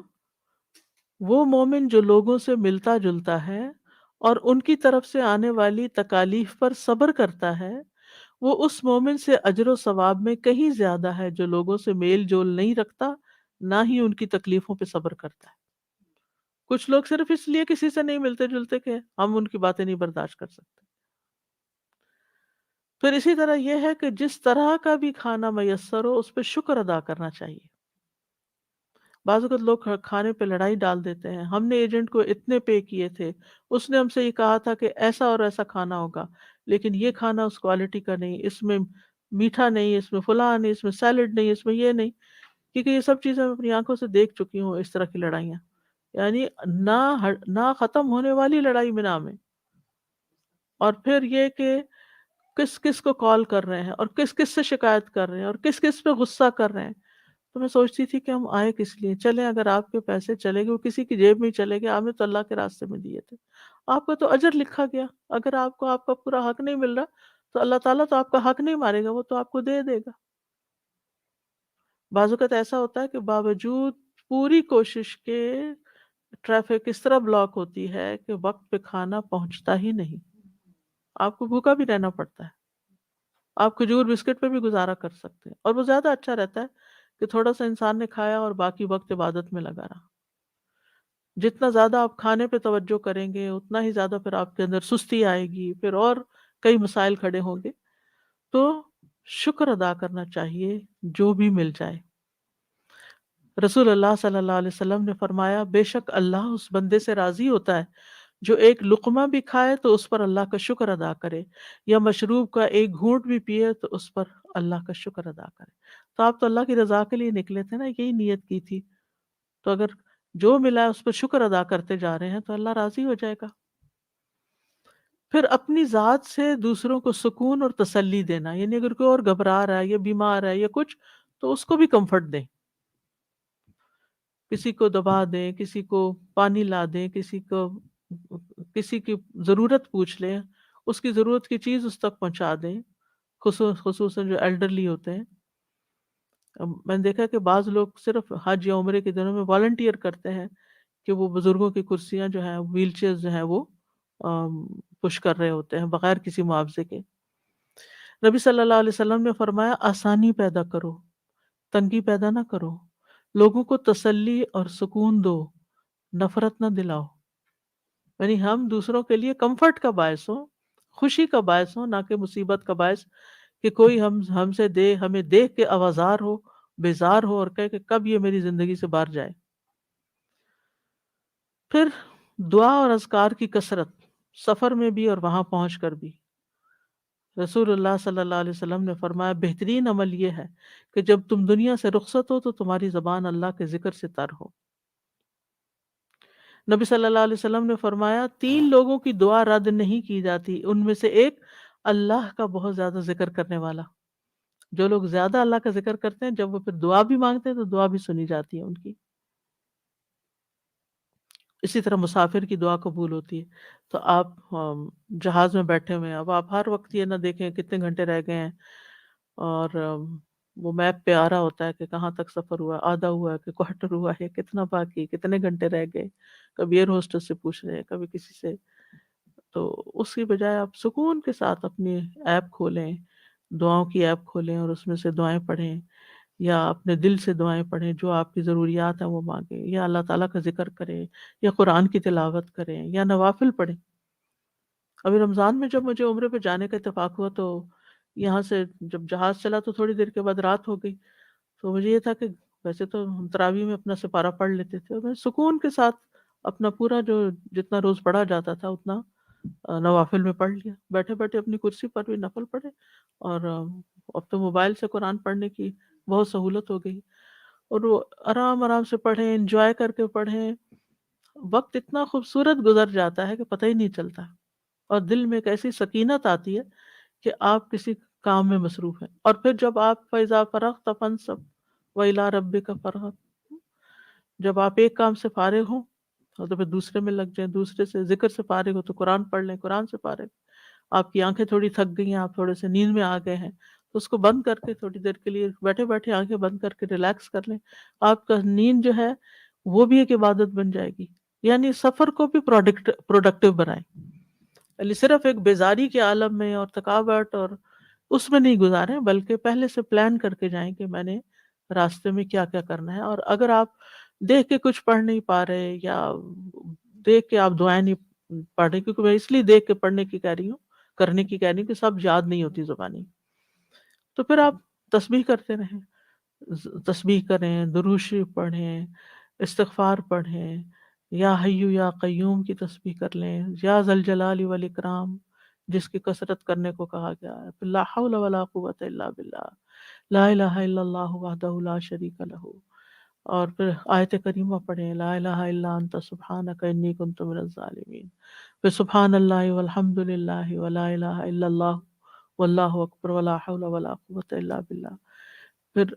وہ مومن جو لوگوں سے ملتا جلتا ہے اور ان کی طرف سے آنے والی تکالیف پر صبر کرتا ہے، وہ اس مومن سے اجر و ثواب میں کہیں زیادہ ہے جو لوگوں سے میل جول نہیں رکھتا، نہ ہی ان کی تکلیفوں پہ صبر کرتا ہے. کچھ لوگ صرف اس لیے کسی سے نہیں ملتے جلتے کہ ہم ان کی باتیں نہیں برداشت کر سکتے. پھر اسی طرح یہ ہے کہ جس طرح کا بھی کھانا میسر ہو اس پہ شکر ادا کرنا چاہیے. بعض اوقات لوگ کھانے پہ لڑائی ڈال دیتے ہیں، ہم نے ایجنٹ کو اتنے پے کیے تھے، اس نے ہم سے یہ کہا تھا کہ ایسا اور ایسا کھانا ہوگا، لیکن یہ کھانا اس کوالٹی کا نہیں، اس میں میٹھا نہیں، اس میں فلاں نہیں، اس میں سیلڈ نہیں، اس میں یہ نہیں. کیونکہ یہ سب چیزیں میں اپنی آنکھوں سے دیکھ چکی ہوں، اس طرح کی لڑائیاں، یعنی نہ ختم ہونے والی لڑائی میں نام ہے. اور پھر یہ کہ کس کس کو کال کر رہے ہیں اور کس کس سے شکایت کر رہے ہیں اور کس کس پہ غصہ کر رہے ہیں. تو میں سوچتی تھی کہ ہم آئے کس لیے؟ چلیں اگر آپ کے پیسے چلے گئے، وہ کسی کی جیب میں ہی چلے گئے، آپ نے تو اللہ کے راستے میں دیے تھے، آپ کا تو اجر لکھا گیا. اگر آپ کو آپ کا پورا حق نہیں مل رہا تو اللہ تعالیٰ تو آپ کا حق نہیں مارے گا، وہ تو آپ کو دے دے گا. بعض اوقات ایسا ہوتا ہے کہ باوجود پوری کوشش کے ٹریفک اس طرح بلاک ہوتی ہے کہ وقت پہ کھانا پہنچتا ہی نہیں. آپ کو بھوکا بھی رہنا پڑتا ہے، آپ کھجور بسکٹ پہ بھی گزارا کر سکتے ہیں، اور وہ زیادہ اچھا رہتا ہے کہ تھوڑا سا انسان نے کھایا اور باقی وقت عبادت میں لگا رہا۔ جتنا زیادہ آپ کھانے پہ توجہ کریں گے اتنا ہی زیادہ پھر آپ کے اندر سستی آئے گی، پھر اور کئی مسائل کھڑے ہوں گے۔ تو شکر ادا کرنا چاہیے جو بھی مل جائے۔ رسول اللہ صلی اللہ علیہ وسلم نے فرمایا، بے شک اللہ اس بندے سے راضی ہوتا ہے جو ایک لقمہ بھی کھائے تو اس پر اللہ کا شکر ادا کرے، یا مشروب کا ایک گھونٹ بھی پیے تو اس پر اللہ کا شکر ادا کرے۔ تو آپ تو اللہ کی رضا کے لیے نکلے تھے نا، یہی نیت کی تھی، تو اگر جو ملا ہے اس پر شکر ادا کرتے جا رہے ہیں تو اللہ راضی ہو جائے گا۔ پھر اپنی ذات سے دوسروں کو سکون اور تسلی دینا، یعنی اگر کوئی اور گھبرا رہا ہے یا بیمار ہے یا کچھ، تو اس کو بھی کمفرٹ دیں، کسی کو دبا دیں، کسی کو پانی لا دیں، کسی کی ضرورت پوچھ لیں، اس کی ضرورت کی چیز اس تک پہنچا دیں، خصوصاً جو ایلڈرلی ہوتے ہیں۔ میں نے دیکھا کہ بعض لوگ صرف حج یا عمرے کے دنوں میں والنٹیئر کرتے ہیں کہ وہ بزرگوں کی کرسیاں جو ہیں، ویل چیئر جو ہیں، وہ پش کر رہے ہوتے ہیں بغیر کسی معاوضے کے۔ نبی صلی اللہ علیہ وسلم نے فرمایا، آسانی پیدا کرو، تنگی پیدا نہ کرو، لوگوں کو تسلی اور سکون دو، نفرت نہ دلاؤ۔ یعنی ہم دوسروں کے لیے کمفرٹ کا باعث ہوں، خوشی کا باعث ہوں، نہ کہ مصیبت کا باعث کہ کوئی ہمیں دیکھ کے آوازار ہو، بیزار ہو اور کہے کہ کب یہ میری زندگی سے باہر جائے۔ پھر دعا اور اذکار کی کثرت، سفر میں بھی اور وہاں پہنچ کر بھی۔ رسول اللہ صلی اللہ علیہ وسلم نے فرمایا، بہترین عمل یہ ہے کہ جب تم دنیا سے رخصت ہو تو تمہاری زبان اللہ کے ذکر سے تر ہو۔ نبی صلی اللہ علیہ وسلم نے فرمایا، 3 لوگوں کی دعا رد نہیں کی جاتی، ان میں سے ایک اللہ کا بہت زیادہ ذکر کرنے والا۔ جو لوگ زیادہ اللہ کا ذکر کرتے ہیں، جب وہ پھر دعا بھی مانگتے ہیں تو دعا بھی سنی جاتی ہے ان کی۔ اسی طرح مسافر کی دعا قبول ہوتی ہے۔ تو آپ جہاز میں بیٹھے ہوئے ہیں، اب آپ ہر وقت یہ نہ دیکھیں کتنے گھنٹے رہ گئے ہیں، اور وہ میپ پہ آ رہا ہوتا ہے کہ کہاں تک سفر ہوا، آدھا ہوا ہے کہ کوارٹر ہوا ہے، کتنا باقی، کتنے گھنٹے رہ گئے، کبھی ایئر ہوسٹس سے پوچھ رہے ہیں، کبھی کسی سے۔ تو اس کی بجائے آپ سکون کے ساتھ اپنی ایپ کھولیں، دعاؤں کی ایپ کھولیں اور اس میں سے دعائیں پڑھیں، یا اپنے دل سے دعائیں پڑھیں، جو آپ کی ضروریات ہیں وہ مانگیں، یا اللہ تعالیٰ کا ذکر کریں، یا قرآن کی تلاوت کریں، یا نوافل پڑھیں۔ ابھی رمضان میں جب مجھے عمرے پہ جانے کا اتفاق ہوا تو یہاں سے جب جہاز چلا تو تھوڑی دیر کے بعد رات ہو گئی، تو مجھے یہ تھا کہ ویسے تو ہم تراویح میں اپنا سپارہ پڑھ لیتے تھے، اور میں سکون کے ساتھ اپنا پورا جو جتنا روز پڑھا جاتا تھا اتنا نوافل میں پڑھ لیا، بیٹھے بیٹھے اپنی کرسی پر بھی نفل پڑھے، اور اب تو موبائل سے قرآن پڑھنے کی بہت سہولت ہو گئی، اور وہ آرام آرام سے پڑھیں، انجوائے کر کے پڑھیں، وقت اتنا خوبصورت گزر جاتا ہے کہ پتہ ہی نہیں چلتا، اور دل میں ایک ایسی سکینت آتی ہے کہ آپ کسی کام میں مصروف ہیں۔ اور پھر جب آپ فَإِذَا فَرَغْتَ فَانصَبْ وَإِلَىٰ رَبِّكَ فَارْغَب، جب آپ ایک کام سے فارغ ہوں تو پھر دوسرے میں لگ جائیں، دوسرے سے ذکر سے فارغ ہو تو قرآن پڑھ لیں، قرآن سے فارغ، آپ کی آنکھیں تھوڑی تھک گئی ہیں، آپ تھوڑے سے نیند میں آ گئے ہیں، تو اس کو بند کر کے تھوڑی دیر کے لیے بیٹھے بیٹھے آنکھیں بند کر کے ریلیکس کر لیں، آپ کا نیند جو ہے وہ بھی ایک عبادت بن جائے گی۔ یعنی سفر کو بھی پروڈکٹیو بنائیں، یعنی صرف ایک بیزاری کے عالم میں اور تھکاوٹ اور اس میں نہیں گزاریں، بلکہ پہلے سے پلان کر کے جائیں کہ میں نے راستے میں کیا کیا کرنا ہے۔ اور اگر آپ دیکھ کے کچھ پڑھ نہیں پا رہے، یا دیکھ کے آپ دعائیں نہیں پڑھ رہے، کیونکہ میں اس لیے دیکھ کے پڑھنے کی کہہ رہی ہوں، کرنے کی کہہ رہی ہوں کہ سب یاد نہیں ہوتی زبانی، تو پھر آپ تسبیح کرتے رہیں، تسبیح کریں، درود شریف پڑھیں، استغفار پڑھیں، یا حیو یا قیوم کی تسبیح کر لیں، یا ذل جلال والاکرام جس کی کثرت کرنے کو کہا گیا ہے، پھر لا حول ولا قوت الا باللہ، لا الہ الا اللہ وحدہ لا شریک لہ، اور پھر آیت کریمہ پڑھیں، لا الہ الا انت سبحانک انی کنت من الظالمین، پھر سبحان اللہ والحمد للہ ولا الہ الا اللہ واللہ اکبر ولا حول ولا قوت الا باللہ۔ پھر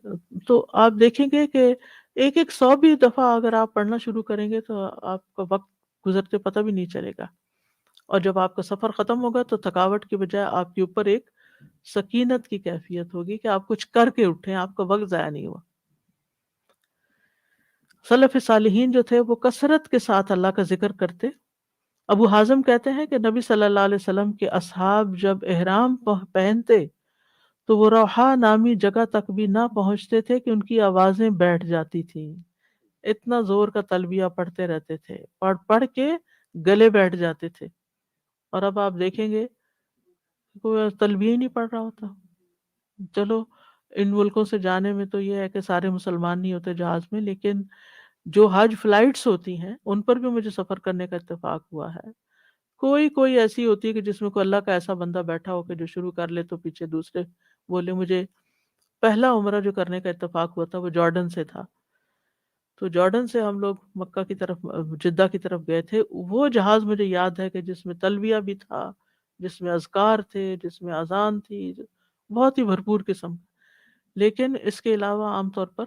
تو آپ دیکھیں گے کہ ایک 100 بھی دفعہ اگر آپ پڑھنا شروع کریں گے تو آپ کا وقت گزرتے پتہ بھی نہیں چلے گا، اور جب آپ کا سفر ختم ہوگا تو تھکاوٹ کی بجائے آپ کے اوپر ایک سکینت کی کیفیت ہوگی کہ آپ کچھ کر کے اٹھیں، آپ کا وقت ضائع نہیں ہوا۔ سلف صالحین جو تھے وہ کثرت کے ساتھ اللہ کا ذکر کرتے، ابو حازم کہتے ہیں کہ نبی صلی اللہ علیہ وسلم کے اصحاب جب احرام پہنتے تو وہ روحا نامی جگہ تک بھی نہ پہنچتے تھے کہ ان کی آوازیں بیٹھ جاتی تھیں. اتنا زور کا تلبیہ پڑھتے رہتے تھے، پڑھ پڑھ کے گلے بیٹھ جاتے تھے. اور اب آپ دیکھیں گے کوئی تلبیہ ہی نہیں پڑھ رہا ہوتا. چلو ان ملکوں سے جانے میں تو یہ ہے کہ سارے مسلمان نہیں ہوتے جہاز میں، لیکن جو حج فلائٹس ہوتی ہیں ان پر بھی مجھے سفر کرنے کا اتفاق ہوا ہے. کوئی ایسی ہوتی ہے کہ جس میں کوئی اللہ کا ایسا بندہ بیٹھا ہو کہ جو شروع کر لے تو پیچھے دوسرے بولے. مجھے پہلا عمرہ جو کرنے کا اتفاق ہوا تھا وہ جارڈن سے تھا. تو جارڈن سے ہم لوگ مکہ کی طرف جدہ کی طرف گئے تھے. وہ جہاز مجھے یاد ہے کہ جس میں تلبیہ بھی تھا، جس میں اذکار تھے، جس میں اذان تھی، بہت ہی بھرپور قسم. لیکن اس کے علاوہ عام طور پر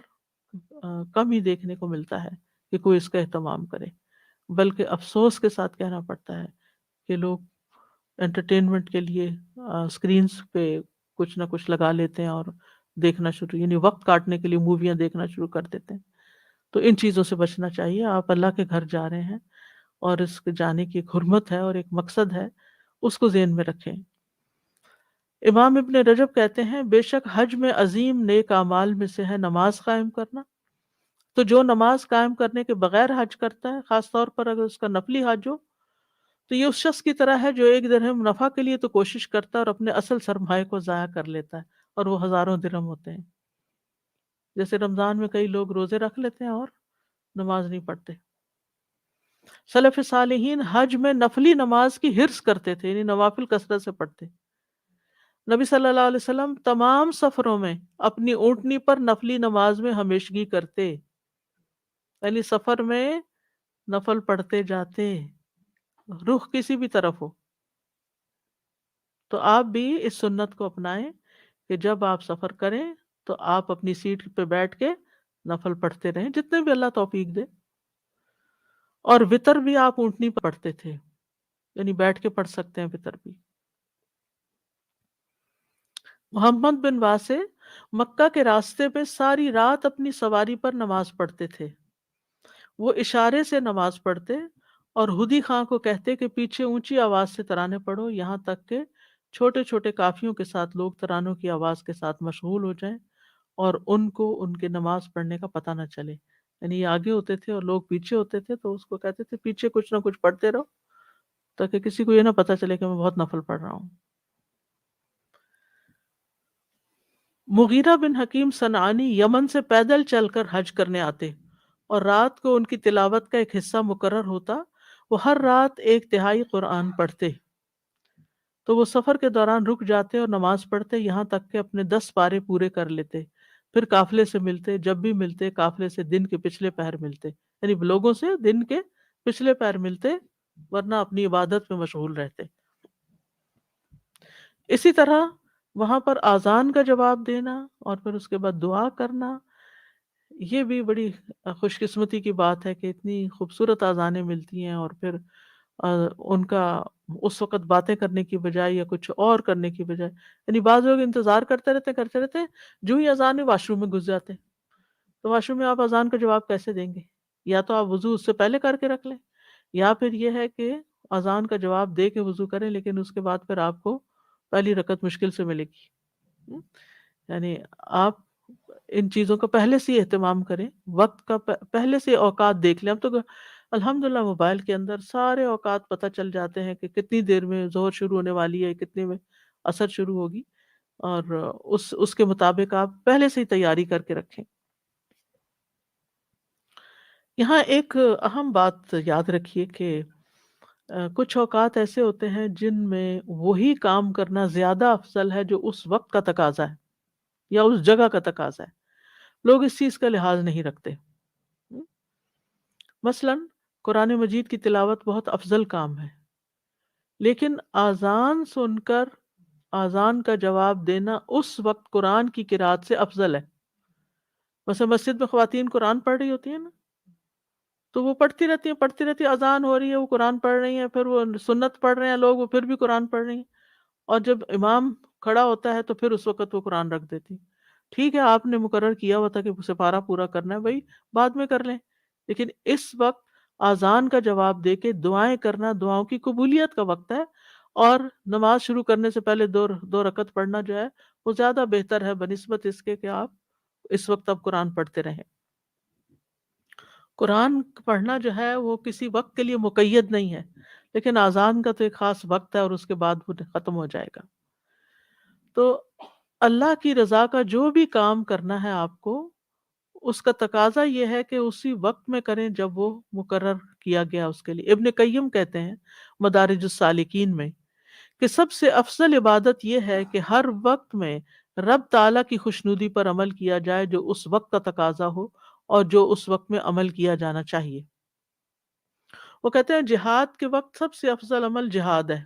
کم ہی دیکھنے کو ملتا ہے کہ کوئی اس کا اہتمام کرے. بلکہ افسوس کے ساتھ کہنا پڑتا ہے کہ لوگ انٹرٹینمنٹ کے لیے اسکرینز پہ کچھ نہ کچھ لگا لیتے ہیں اور دیکھنا شروع، یعنی وقت کاٹنے کے لیے موویاں دیکھنا شروع کر دیتے ہیں. تو ان چیزوں سے بچنا چاہیے. آپ اللہ کے گھر جا رہے ہیں اور اس کے جانے کی ایک حرمت ہے اور ایک مقصد ہے، اس کو ذہن میں رکھیں. امام ابن رجب کہتے ہیں بے شک حج میں عظیم نیک اعمال میں سے ہے نماز قائم کرنا. تو جو نماز قائم کرنے کے بغیر حج کرتا ہے، خاص طور پر اگر اس کا نفلی حج ہو، تو یہ اس شخص کی طرح ہے جو ایک درہم نفع کے لیے تو کوشش کرتا ہے اور اپنے اصل سرمایہ کو ضائع کر لیتا ہے، اور وہ ہزاروں درہم ہوتے ہیں. جیسے رمضان میں کئی لوگ روزے رکھ لیتے ہیں اور نماز نہیں پڑھتے. سلف صالحین حج میں نفلی نماز کی حرص کرتے تھے، یعنی نوافل کثرت سے پڑھتے. نبی صلی اللہ علیہ وسلم تمام سفروں میں اپنی اونٹنی پر نفلی نماز میں ہمیشگی کرتے، یعنی سفر میں نفل پڑھتے جاتے، رخ کسی بھی طرف ہو. تو آپ بھی اس سنت کو اپنائیں کہ جب آپ سفر کریں تو آپ اپنی سیٹ پہ بیٹھ کے نفل پڑھتے رہیں جتنے بھی اللہ توفیق دے. اور وطر بھی آپ اونٹنی پر پڑھتے تھے، یعنی بیٹھ کے پڑھ سکتے ہیں وطر بھی. محمد بن واسع مکہ کے راستے پہ ساری رات اپنی سواری پر نماز پڑھتے تھے. وہ اشارے سے نماز پڑھتے اور ہدی خاں کو کہتے کہ پیچھے اونچی آواز سے ترانے پڑھو، یہاں تک کہ چھوٹے چھوٹے قافیوں کے ساتھ لوگ ترانوں کی آواز کے ساتھ مشغول ہو جائیں اور ان کو ان کے نماز پڑھنے کا پتہ نہ چلے. یعنی یہ آگے ہوتے تھے اور لوگ پیچھے ہوتے تھے، تو اس کو کہتے تھے پیچھے کچھ نہ کچھ پڑھتے رہو تاکہ کسی کو یہ نہ پتہ چلے کہ میں بہت نفل پڑھ رہا ہوں. مغیرہ بن حکیم صنعانی یمن سے پیدل چل کر حج کرنے آتے اور رات کو ان کی تلاوت کا ایک حصہ مقرر ہوتا. وہ ہر رات 1/3 قرآن پڑھتے. تو وہ سفر کے دوران رک جاتے اور نماز پڑھتے یہاں تک کہ اپنے 10 پارے پورے کر لیتے. پھر قافلے سے ملتے، جب بھی ملتے قافلے سے دن کے پچھلے پہر ملتے، یعنی لوگوں سے دن کے پچھلے پہر ملتے، ورنہ اپنی عبادت میں مشغول رہتے. اسی طرح وہاں پر اذان کا جواب دینا اور پھر اس کے بعد دعا کرنا، یہ بھی بڑی خوش قسمتی کی بات ہے کہ اتنی خوبصورت اذانیں ملتی ہیں. اور پھر ان کا اس وقت باتیں کرنے کی بجائے یا کچھ اور کرنے کی بجائے، یعنی بعض لوگ انتظار کرتے رہتے جو ہی اذان ہے واش روم میں گھس جاتے. تو واش روم میں آپ اذان کا جواب کیسے دیں گے؟ یا تو آپ وضو اس سے پہلے کر کے رکھ لیں، یا پھر یہ ہے کہ اذان کا جواب دے کے وضو کریں، لیکن اس کے بعد پھر آپ کو پہلی رکعت مشکل سے ملے گی. یعنی آپ ان چیزوں کا پہلے سے اہتمام کریں، وقت کا پہلے سے اوقات دیکھ لیں. اب تو الحمدللہ موبائل کے اندر سارے اوقات پتہ چل جاتے ہیں کہ کتنی دیر میں ظہر شروع ہونے والی ہے، کتنے میں عصر شروع ہوگی، اور اس کے مطابق آپ پہلے سے ہی تیاری کر کے رکھیں. یہاں ایک اہم بات یاد رکھیے کہ کچھ اوقات ایسے ہوتے ہیں جن میں وہی کام کرنا زیادہ افضل ہے جو اس وقت کا تقاضا ہے یا اس جگہ کا تقاضا ہے. لوگ اس چیز کا لحاظ نہیں رکھتے. مثلا قرآن مجید کی تلاوت بہت افضل کام ہے، لیکن اذان سن کر اذان کا جواب دینا اس وقت قرآن کی قرات سے افضل ہے. مثلا مسجد میں خواتین قرآن پڑھ رہی ہوتی ہیں نا، تو وہ پڑھتی رہتی ہیں، اذان ہو رہی ہے، وہ قرآن پڑھ رہی ہیں، پھر وہ سنت پڑھ رہے ہیں لوگ، وہ پھر بھی قرآن پڑھ رہی ہیں، اور جب امام کھڑا ہوتا ہے تو پھر اس وقت وہ قرآن رکھ دیتی. ٹھیک ہے، آپ نے مقرر کیا ہوا تھا کہ سپارہ پورا کرنا ہے، بھائی بعد میں کر لیں، لیکن اس وقت آذان کا جواب دے کے دعائیں کرنا دعاؤں کی قبولیت کا وقت ہے، اور نماز شروع کرنے سے پہلے دو رکعت پڑھنا جو ہے وہ زیادہ بہتر ہے بنسبت اس کے کہ آپ اس وقت اب قرآن پڑھتے رہیں۔ قرآن پڑھنا جو ہے وہ کسی وقت کے لیے مقید نہیں ہے، لیکن آذان کا تو ایک خاص وقت ہے اور اس کے بعد وہ ختم ہو جائے گا۔ تو اللہ کی رضا کا جو بھی کام کرنا ہے آپ کو، اس کا تقاضا یہ ہے کہ اسی وقت میں کریں جب وہ مقرر کیا گیا اس کے لیے۔ ابن قیم کہتے ہیں مدارج السالکین میں کہ سب سے افضل عبادت یہ ہے کہ ہر وقت میں رب تعالیٰ کی خوشنودی پر عمل کیا جائے جو اس وقت کا تقاضا ہو اور جو اس وقت میں عمل کیا جانا چاہیے۔ وہ کہتے ہیں جہاد کے وقت سب سے افضل عمل جہاد ہے،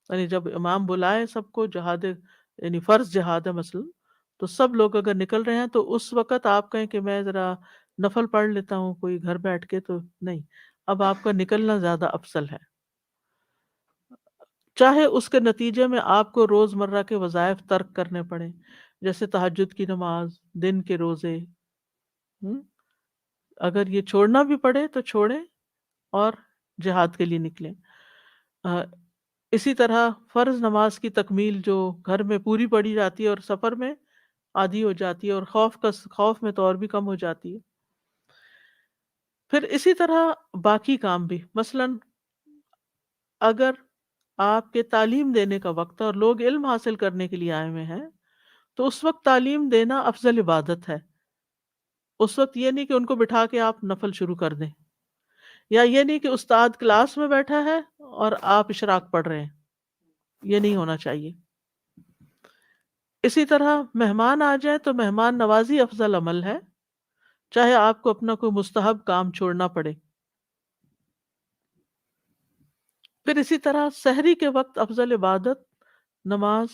یعنی جب امام بلائے سب کو جہاد، یعنی فرض جہاد ہے مثلا، تو سب لوگ اگر نکل رہے ہیں تو اس وقت آپ کہیں کہ میں ذرا نفل پڑھ لیتا ہوں کوئی گھر بیٹھ کے، تو نہیں، اب آپ کا نکلنا زیادہ افضل ہے، چاہے اس کے نتیجے میں آپ کو روز مرہ کے وظائف ترک کرنے پڑیں، جیسے تہجد کی نماز، دن کے روزے، اگر یہ چھوڑنا بھی پڑے تو چھوڑیں اور جہاد کے لیے نکلیں۔ اسی طرح فرض نماز کی تکمیل جو گھر میں پوری پڑھی جاتی ہے اور سفر میں آدھی ہو جاتی ہے، اور خوف میں تو اور بھی کم ہو جاتی ہے۔ پھر اسی طرح باقی کام بھی، مثلا اگر آپ کے تعلیم دینے کا وقت ہے اور لوگ علم حاصل کرنے کے لیے آئے ہوئے ہیں، تو اس وقت تعلیم دینا افضل عبادت ہے۔ اس وقت یہ نہیں کہ ان کو بٹھا کے آپ نفل شروع کر دیں، یا یہ نہیں کہ استاد کلاس میں بیٹھا ہے اور آپ اشراق پڑھ رہے ہیں، یہ نہیں ہونا چاہیے۔ اسی طرح مہمان آ جائیں تو مہمان نوازی افضل عمل ہے، چاہے آپ کو اپنا کوئی مستحب کام چھوڑنا پڑے۔ پھر اسی طرح سحری کے وقت افضل عبادت نماز،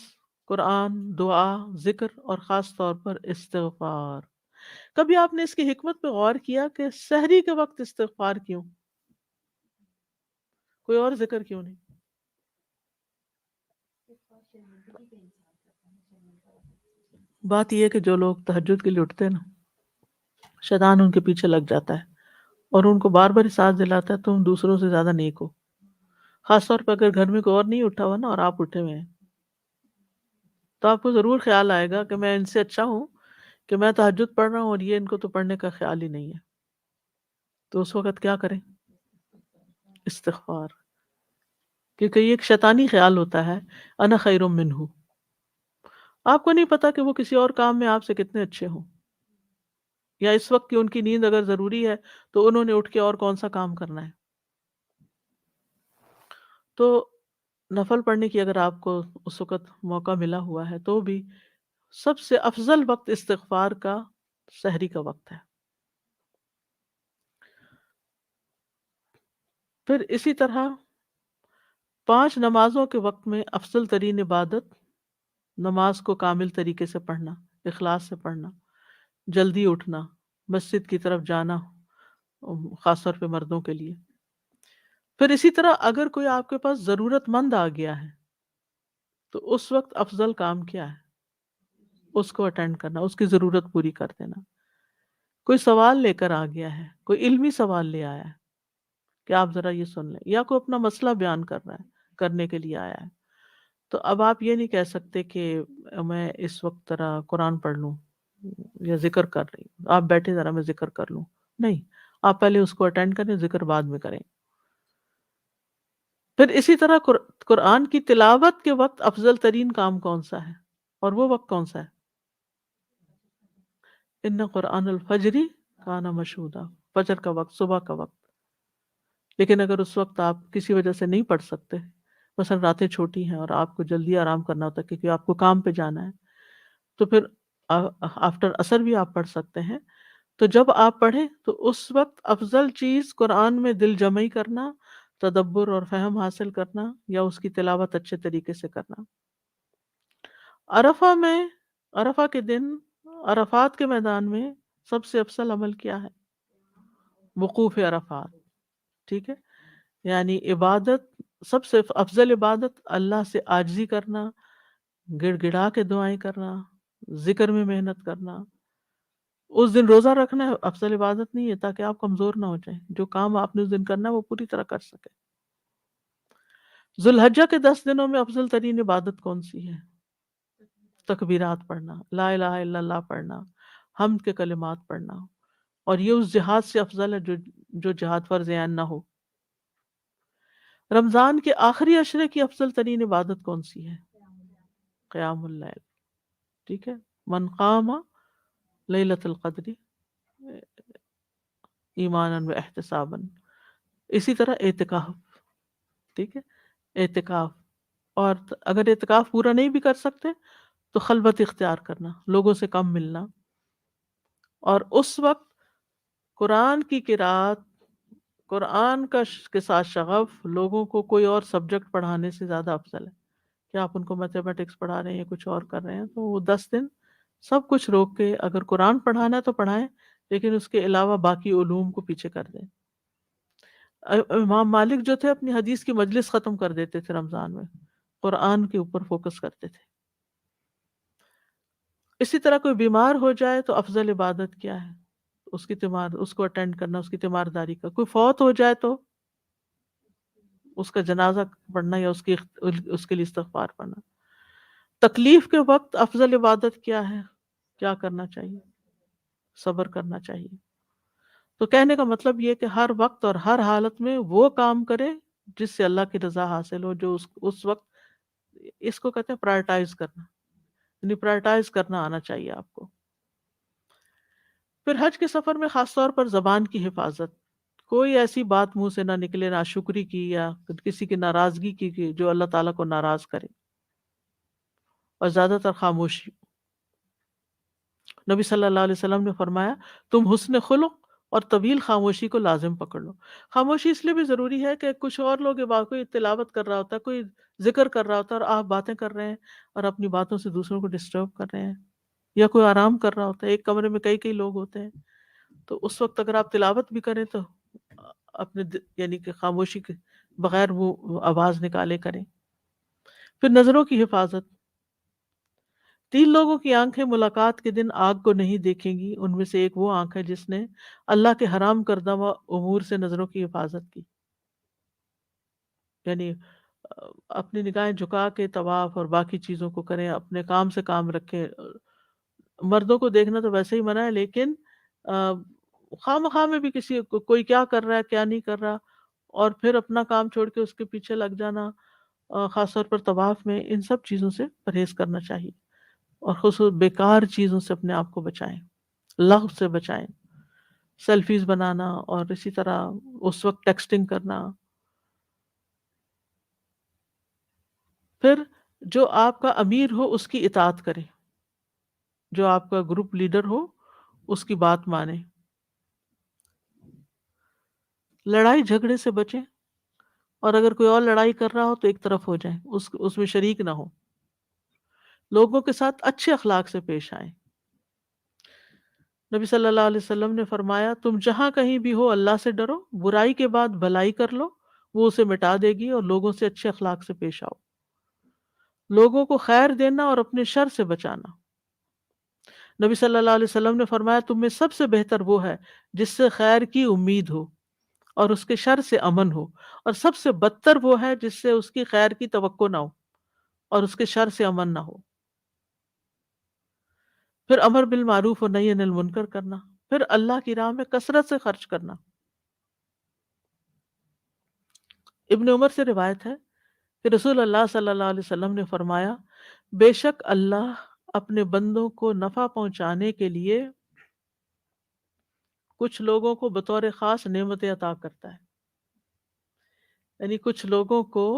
قرآن، دعا، ذکر اور خاص طور پر استغفار۔ کبھی آپ نے اس کی حکمت پہ غور کیا کہ سحری کے وقت استغفار کیوں؟ کوئی اور ذکر کیوں نہیں؟ بات یہ ہے کہ جو لوگ تہجد کے لیے اٹھتے ہیں نا، شیطان ان کے پیچھے لگ جاتا ہے اور ان کو بار بار احساس دلاتا ہے تم دوسروں سے زیادہ نیک ہو، خاص طور پہ اگر گھر میں کوئی اور نہیں اٹھا ہوا نا اور آپ اٹھے ہوئے ہیں، تو آپ کو ضرور خیال آئے گا کہ میں ان سے اچھا ہوں کہ میں تہجد پڑھ رہا ہوں اور یہ ان کو تو پڑھنے کا خیال ہی نہیں ہے۔ تو اس وقت کیا کریں؟ استغفار، کیونکہ یہ ایک شیطانی خیال ہوتا ہے، انا خیر منہ، آپ کو نہیں پتا کہ وہ کسی اور کام میں آپ سے کتنے اچھے ہوں، یا اس وقت کی ان کی نیند اگر ضروری ہے تو انہوں نے اٹھ کے اور کون سا کام کرنا ہے۔ تو نفل پڑھنے کی اگر آپ کو اس وقت موقع ملا ہوا ہے تو بھی سب سے افضل وقت استغفار کا سحری کا وقت ہے۔ پھر اسی طرح 5 نمازوں کے وقت میں افضل ترین عبادت نماز کو کامل طریقے سے پڑھنا، اخلاص سے پڑھنا، جلدی اٹھنا، مسجد کی طرف جانا، خاص طور پہ مردوں کے لیے۔ پھر اسی طرح اگر کوئی آپ کے پاس ضرورت مند آ گیا ہے تو اس وقت افضل کام کیا ہے؟ اس کو اٹینڈ کرنا، اس کی ضرورت پوری کر دینا۔ کوئی سوال لے کر آ گیا ہے، کوئی علمی سوال لے آیا ہے کہ آپ ذرا یہ سن لیں، یا کوئی اپنا مسئلہ بیان کر رہا ہے، کرنے کے لیے آیا ہے، تو اب آپ یہ نہیں کہہ سکتے کہ میں اس وقت ذرا قرآن پڑھ لوں یا ذکر کر رہی ہوں، آپ بیٹھے ذرا میں ذکر کر لوں، نہیں، آپ پہلے اس کو اٹینڈ کریں، ذکر بعد میں کریں۔ پھر اسی طرح قرآن کی تلاوت کے وقت افضل ترین کام کون سا ہے، اور وہ وقت کون سا ہے؟ ان قرآن الفجر کان مشہودا، فجر کا وقت، صبح کا وقت۔ لیکن اگر اس وقت آپ کسی وجہ سے نہیں پڑھ سکتے، مثلا راتیں چھوٹی ہیں اور آپ کو جلدی آرام کرنا ہوتا ہے کیونکہ آپ کو کام پہ جانا ہے، تو پھر آفٹر عصر بھی آپ پڑھ سکتے ہیں۔ تو جب آپ پڑھیں تو اس وقت افضل چیز قرآن میں دل جمعی کرنا، تدبر اور فہم حاصل کرنا، یا اس کی تلاوت اچھے طریقے سے کرنا۔ عرفہ کے دن، عرفات کے میدان میں سب سے افضل عمل کیا ہے؟ وقوف عرفات، ٹھیک ہے، یعنی عبادت، سب سے افضل عبادت اللہ سے عاجزی کرنا، گڑ گڑا کے دعائیں کرنا، ذکر میں محنت کرنا، اس دن روزہ رکھنا ہے افضل عبادت نہیں ہے تاکہ آپ کمزور نہ ہو جائیں، جو کام آپ نے اس دن کرنا ہے وہ پوری طرح کر سکیں۔ ذوالحجہ کے 10 دنوں میں افضل ترین عبادت کون سی ہے؟ تکبیرات پڑھنا، لا الہ الا اللہ پڑھنا، حمد کے کلمات پڑھنا، اور یہ اس جہاد سے افضل ہے جو جہاد فرض عین نہ ہو۔ رمضان کے آخری عشرے کی افضل ترین عبادت کون سی ہے؟ قیام اللیل، ٹھیک ہے، من قام لیلۃ القدر ایمانا و احتسابا، اسی طرح اعتکاف، ٹھیک ہے، اعتکاف، اور اگر اعتکاف پورا نہیں بھی کر سکتے تو خلوت اختیار کرنا، لوگوں سے کم ملنا، اور اس وقت قرآن کی قرات، قرآن کے ساتھ شغف لوگوں کو کوئی اور سبجیکٹ پڑھانے سے زیادہ افضل ہے کہ آپ ان کو میتھمیٹکس پڑھا رہے ہیں یا کچھ اور کر رہے ہیں، تو وہ 10 دن سب کچھ روک کے اگر قرآن پڑھانا ہے تو پڑھائیں، لیکن اس کے علاوہ باقی علوم کو پیچھے کر دیں۔ امام مالک جو تھے اپنی حدیث کی مجلس ختم کر دیتے تھے رمضان میں، قرآن کے اوپر فوکس کرتے تھے۔ اسی طرح کوئی بیمار ہو جائے تو افضل عبادت کیا ہے؟ اس کو اٹینڈ کرنا، اس کی تیمارداری کا۔ کوئی فوت ہو جائے تو اس کا جنازہ پڑھنا یا اس کے لیے استغفار پڑھنا۔ تکلیف کے وقت افضل عبادت کیا ہے؟ کیا کرنا چاہیے؟ صبر کرنا چاہیے۔ تو کہنے کا مطلب یہ کہ ہر وقت اور ہر حالت میں وہ کام کرے جس سے اللہ کی رضا حاصل ہو، جو اس وقت، اس کو کہتے ہیں پرائرٹائز کرنا، یعنی پرائرٹائز کرنا آنا چاہیے آپ کو۔ پھر حج کے سفر میں خاص طور پر زبان کی حفاظت، کوئی ایسی بات منہ سے نہ نکلے، ناشکری کی یا کسی کی ناراضگی کی جو اللہ تعالیٰ کو ناراض کرے، اور زیادہ تر خاموشی۔ نبی صلی اللہ علیہ وسلم نے فرمایا تم حسن خلق اور طویل خاموشی کو لازم پکڑ لو۔ خاموشی اس لیے بھی ضروری ہے کہ کچھ اور لوگ کوئی تلاوت کر رہا ہوتا ہے، کوئی ذکر کر رہا ہوتا ہے، اور آپ باتیں کر رہے ہیں اور اپنی باتوں سے دوسروں کو ڈسٹرب کر رہے ہیں، یا کوئی آرام کر رہا ہوتا ہے، ایک کمرے میں کئی لوگ ہوتے ہیں، تو اس وقت اگر آپ تلاوت بھی کریں تو اپنے یعنی کہ خاموشی کے بغیر وہ آواز نکالے کریں۔ پھر نظروں کی حفاظت، 3 لوگوں کی آنکھیں ملاقات کے دن آگ کو نہیں دیکھیں گی، ان میں سے ایک وہ آنکھ ہے جس نے اللہ کے حرام کردہ امور سے نظروں کی حفاظت کی، یعنی اپنی نگاہیں جھکا کے طواف اور باقی چیزوں کو کریں، اپنے کام سے کام رکھیں۔ مردوں کو دیکھنا تو ویسے ہی منع ہے، لیکن خواہ مخواہ میں بھی کوئی کیا کر رہا ہے کیا نہیں کر رہا، اور پھر اپنا کام چھوڑ کے اس کے پیچھے لگ جانا، خاص طور پر طواف میں، ان سب چیزوں سے پرہیز کرنا چاہیے، اور خصوص بیکار چیزوں سے اپنے آپ کو بچائیں، لغو سے بچائیں، سیلفیز بنانا، اور اسی طرح اس وقت ٹیکسٹنگ کرنا۔ پھر جو آپ کا امیر ہو اس کی اطاعت کریں، جو آپ کا گروپ لیڈر ہو اس کی بات مانیں، لڑائی جھگڑے سے بچیں، اور اگر کوئی اور لڑائی کر رہا ہو تو ایک طرف ہو جائیں، اس میں شریک نہ ہو، لوگوں کے ساتھ اچھے اخلاق سے پیش آئیں۔ نبی صلی اللہ علیہ وسلم نے فرمایا تم جہاں کہیں بھی ہو اللہ سے ڈرو، برائی کے بعد بھلائی کر لو، وہ اسے مٹا دے گی، اور لوگوں سے اچھے اخلاق سے پیش آؤ، لوگوں کو خیر دینا اور اپنے شر سے بچانا۔ نبی صلی اللہ علیہ وسلم نے فرمایا تم میں سب سے بہتر وہ ہے جس سے خیر کی امید ہو اور اس کے شر سے امن ہو، اور سب سے بدتر وہ ہے جس سے اس کی خیر کی توقع نہ ہو اور اس کے شر سے امن نہ ہو۔ پھر امر بالمعروف اور نہی عن المنکر کرنا، پھر اللہ کی راہ میں کثرت سے خرچ کرنا۔ ابن عمر سے روایت ہے کہ رسول اللہ صلی اللہ علیہ وسلم نے فرمایا بے شک اللہ اپنے بندوں کو نفع پہنچانے کے لیے کچھ لوگوں کو بطور خاص نعمتیں عطا کرتا ہے، یعنی کچھ لوگوں کو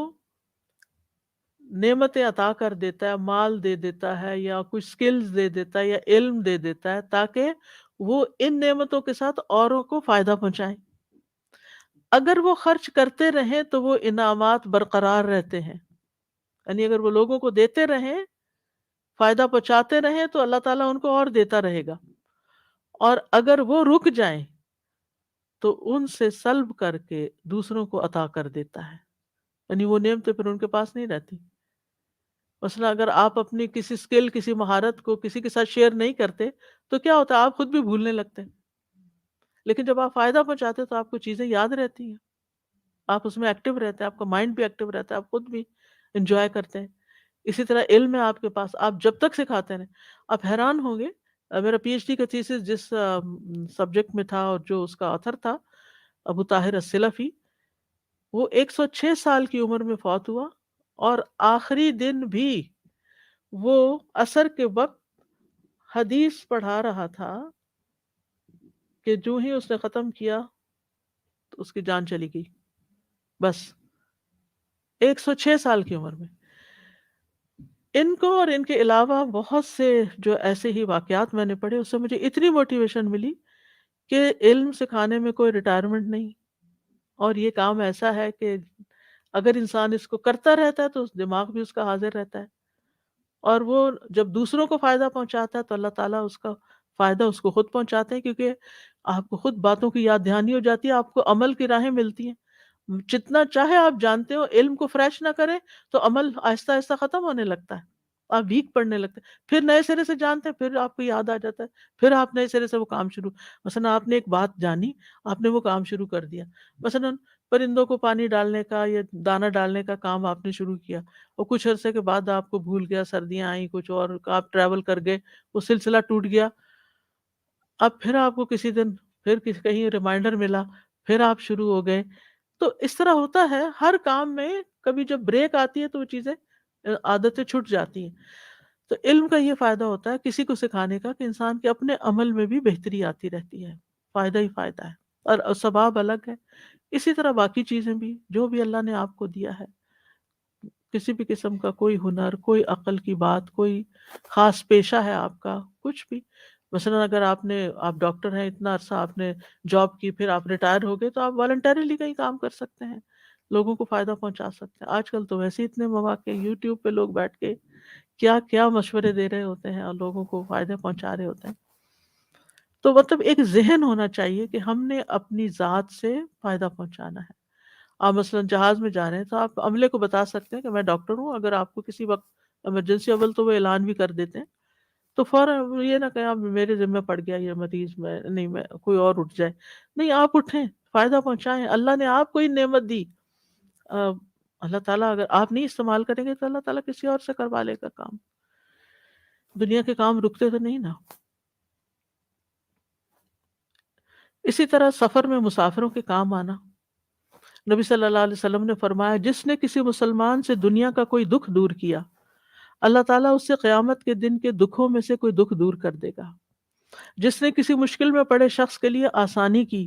نعمتیں عطا کر دیتا ہے، مال دے دیتا ہے، یا کچھ سکلز دے دیتا ہے، یا علم دے دیتا ہے، تاکہ وہ ان نعمتوں کے ساتھ اوروں کو فائدہ پہنچائیں۔ اگر وہ خرچ کرتے رہیں تو وہ انعامات برقرار رہتے ہیں، یعنی اگر وہ لوگوں کو دیتے رہیں، فائدہ پہنچاتے رہیں، تو اللہ تعالیٰ ان کو اور دیتا رہے گا، اور اگر وہ رک جائیں تو ان سے سلب کر کے دوسروں کو عطا کر دیتا ہے، یعنی وہ نعمتیں پھر ان کے پاس نہیں رہتی۔ مثلا اگر آپ اپنی کسی اسکل، کسی مہارت کو کسی کے ساتھ شیئر نہیں کرتے تو کیا ہوتا ہے، آپ خود بھی بھولنے لگتے ہیں. لیکن جب آپ فائدہ پہنچاتے ہیں تو آپ کو چیزیں یاد رہتی ہیں، آپ اس میں ایکٹیو رہتے ہیں، آپ کا مائنڈ بھی ایکٹیو رہتا ہے، آپ خود بھی انجوائے کرتے ہیں. اسی طرح علم ہے آپ کے پاس، آپ جب تک سکھاتے رہیں. آپ حیران ہوں گے، میرا پی ایچ ڈی کا تھیسس جس سبجیکٹ میں تھا اور جو اس کا آتھر تھا ابو طاہر السلفی، وہ 106 سال کی عمر میں فوت ہوا، اور آخری دن بھی وہ عصر کے وقت حدیث پڑھا رہا تھا کہ جو ہی اس نے ختم کیا تو اس کی جان چلی گئی. بس 106 سال کی عمر میں. ان کو اور ان کے علاوہ بہت سے جو ایسے ہی واقعات میں نے پڑھے، اس سے مجھے اتنی موٹیویشن ملی کہ علم سکھانے میں کوئی ریٹائرمنٹ نہیں، اور یہ کام ایسا ہے کہ اگر انسان اس کو کرتا رہتا ہے تو اس دماغ بھی اس کا حاضر رہتا ہے، اور وہ جب دوسروں کو فائدہ پہنچاتا ہے تو اللہ تعالیٰ اس کا فائدہ اس کو خود پہنچاتے ہیں، کیونکہ آپ کو خود باتوں کی یاد دہانی ہو جاتی ہے، آپ کو عمل کی راہیں ملتی ہیں. جتنا چاہے آپ جانتے ہو، علم کو فریش نہ کریں تو عمل آہستہ آہستہ ختم ہونے لگتا ہے، آپ ویک پڑنے لگتے ہیں. پھر نئے سرے سے جانتے ہیں، پھر آپ کو یاد آ جاتا ہے، پھر آپ نئے سرے سے وہ کام شروع. مثلا آپ نے ایک بات جانی، آپ نے وہ کام شروع کر دیا. مثلا پرندوں کو پانی ڈالنے کا یا دانہ ڈالنے کا کام آپ نے شروع کیا، اور کچھ عرصے کے بعد آپ کو بھول گیا، سردیاں آئیں کچھ اور، آپ ٹریول کر گئے، وہ سلسلہ ٹوٹ گیا. اب پھر آپ کو کسی دن پھر کہیں ریمائنڈر ملا، پھر آپ شروع ہو گئے. تو اس طرح ہوتا ہے ہر کام میں، کبھی جب بریک آتی ہے تو وہ چیزیں عادتیں چھٹ جاتی ہیں. تو علم کا یہ فائدہ ہوتا ہے کسی کو سکھانے کا کہ انسان کے اپنے عمل میں بھی بہتری آتی رہتی ہے، فائدہ ہی فائدہ ہے، اور ثواب الگ ہے. اسی طرح باقی چیزیں بھی جو بھی اللہ نے آپ کو دیا ہے، کسی بھی قسم کا کوئی ہنر، کوئی عقل کی بات، کوئی خاص پیشہ ہے آپ کا، کچھ بھی. مثلا اگر آپ ڈاکٹر ہیں، اتنا عرصہ آپ نے جاب کی، پھر آپ ریٹائر ہو گئے تو آپ والنٹریلی کہیں کام کر سکتے ہیں، لوگوں کو فائدہ پہنچا سکتے ہیں. آج کل تو ویسے اتنے مواقع، یوٹیوب پہ لوگ بیٹھ کے کیا کیا مشورے دے رہے ہوتے ہیں اور لوگوں کو فائدے پہنچا رہے ہوتے ہیں. تو مطلب ایک ذہن ہونا چاہیے کہ ہم نے اپنی ذات سے فائدہ پہنچانا ہے. آپ مثلا جہاز میں جا رہے ہیں تو آپ عملے کو بتا سکتے ہیں کہ میں ڈاکٹر ہوں، اگر آپ کو کسی وقت ایمرجنسی، اول تو وہ اعلان بھی کر دیتے ہیں، تو فوراً یہ نہ کہیں اب میرے ذمہ پڑ گیا یہ مریض، میں نہیں، میں کوئی اور اٹھ جائے. نہیں، آپ اٹھیں، فائدہ پہنچائیں. اللہ نے آپ کو ہی نعمت دی. اللہ تعالیٰ اگر آپ نہیں استعمال کریں گے تو اللہ تعالیٰ کسی اور سے کروا لے گا کام. دنیا کے کام رکتے تو نہیں نا. اسی طرح سفر میں مسافروں کے کام آنا. نبی صلی اللہ علیہ وسلم نے فرمایا، جس نے کسی مسلمان سے دنیا کا کوئی دکھ دور کیا، اللہ تعالیٰ اس سے قیامت کے دن کے دکھوں میں سے کوئی دکھ دور کر دے گا. جس نے کسی مشکل میں پڑے شخص کے لیے آسانی کی،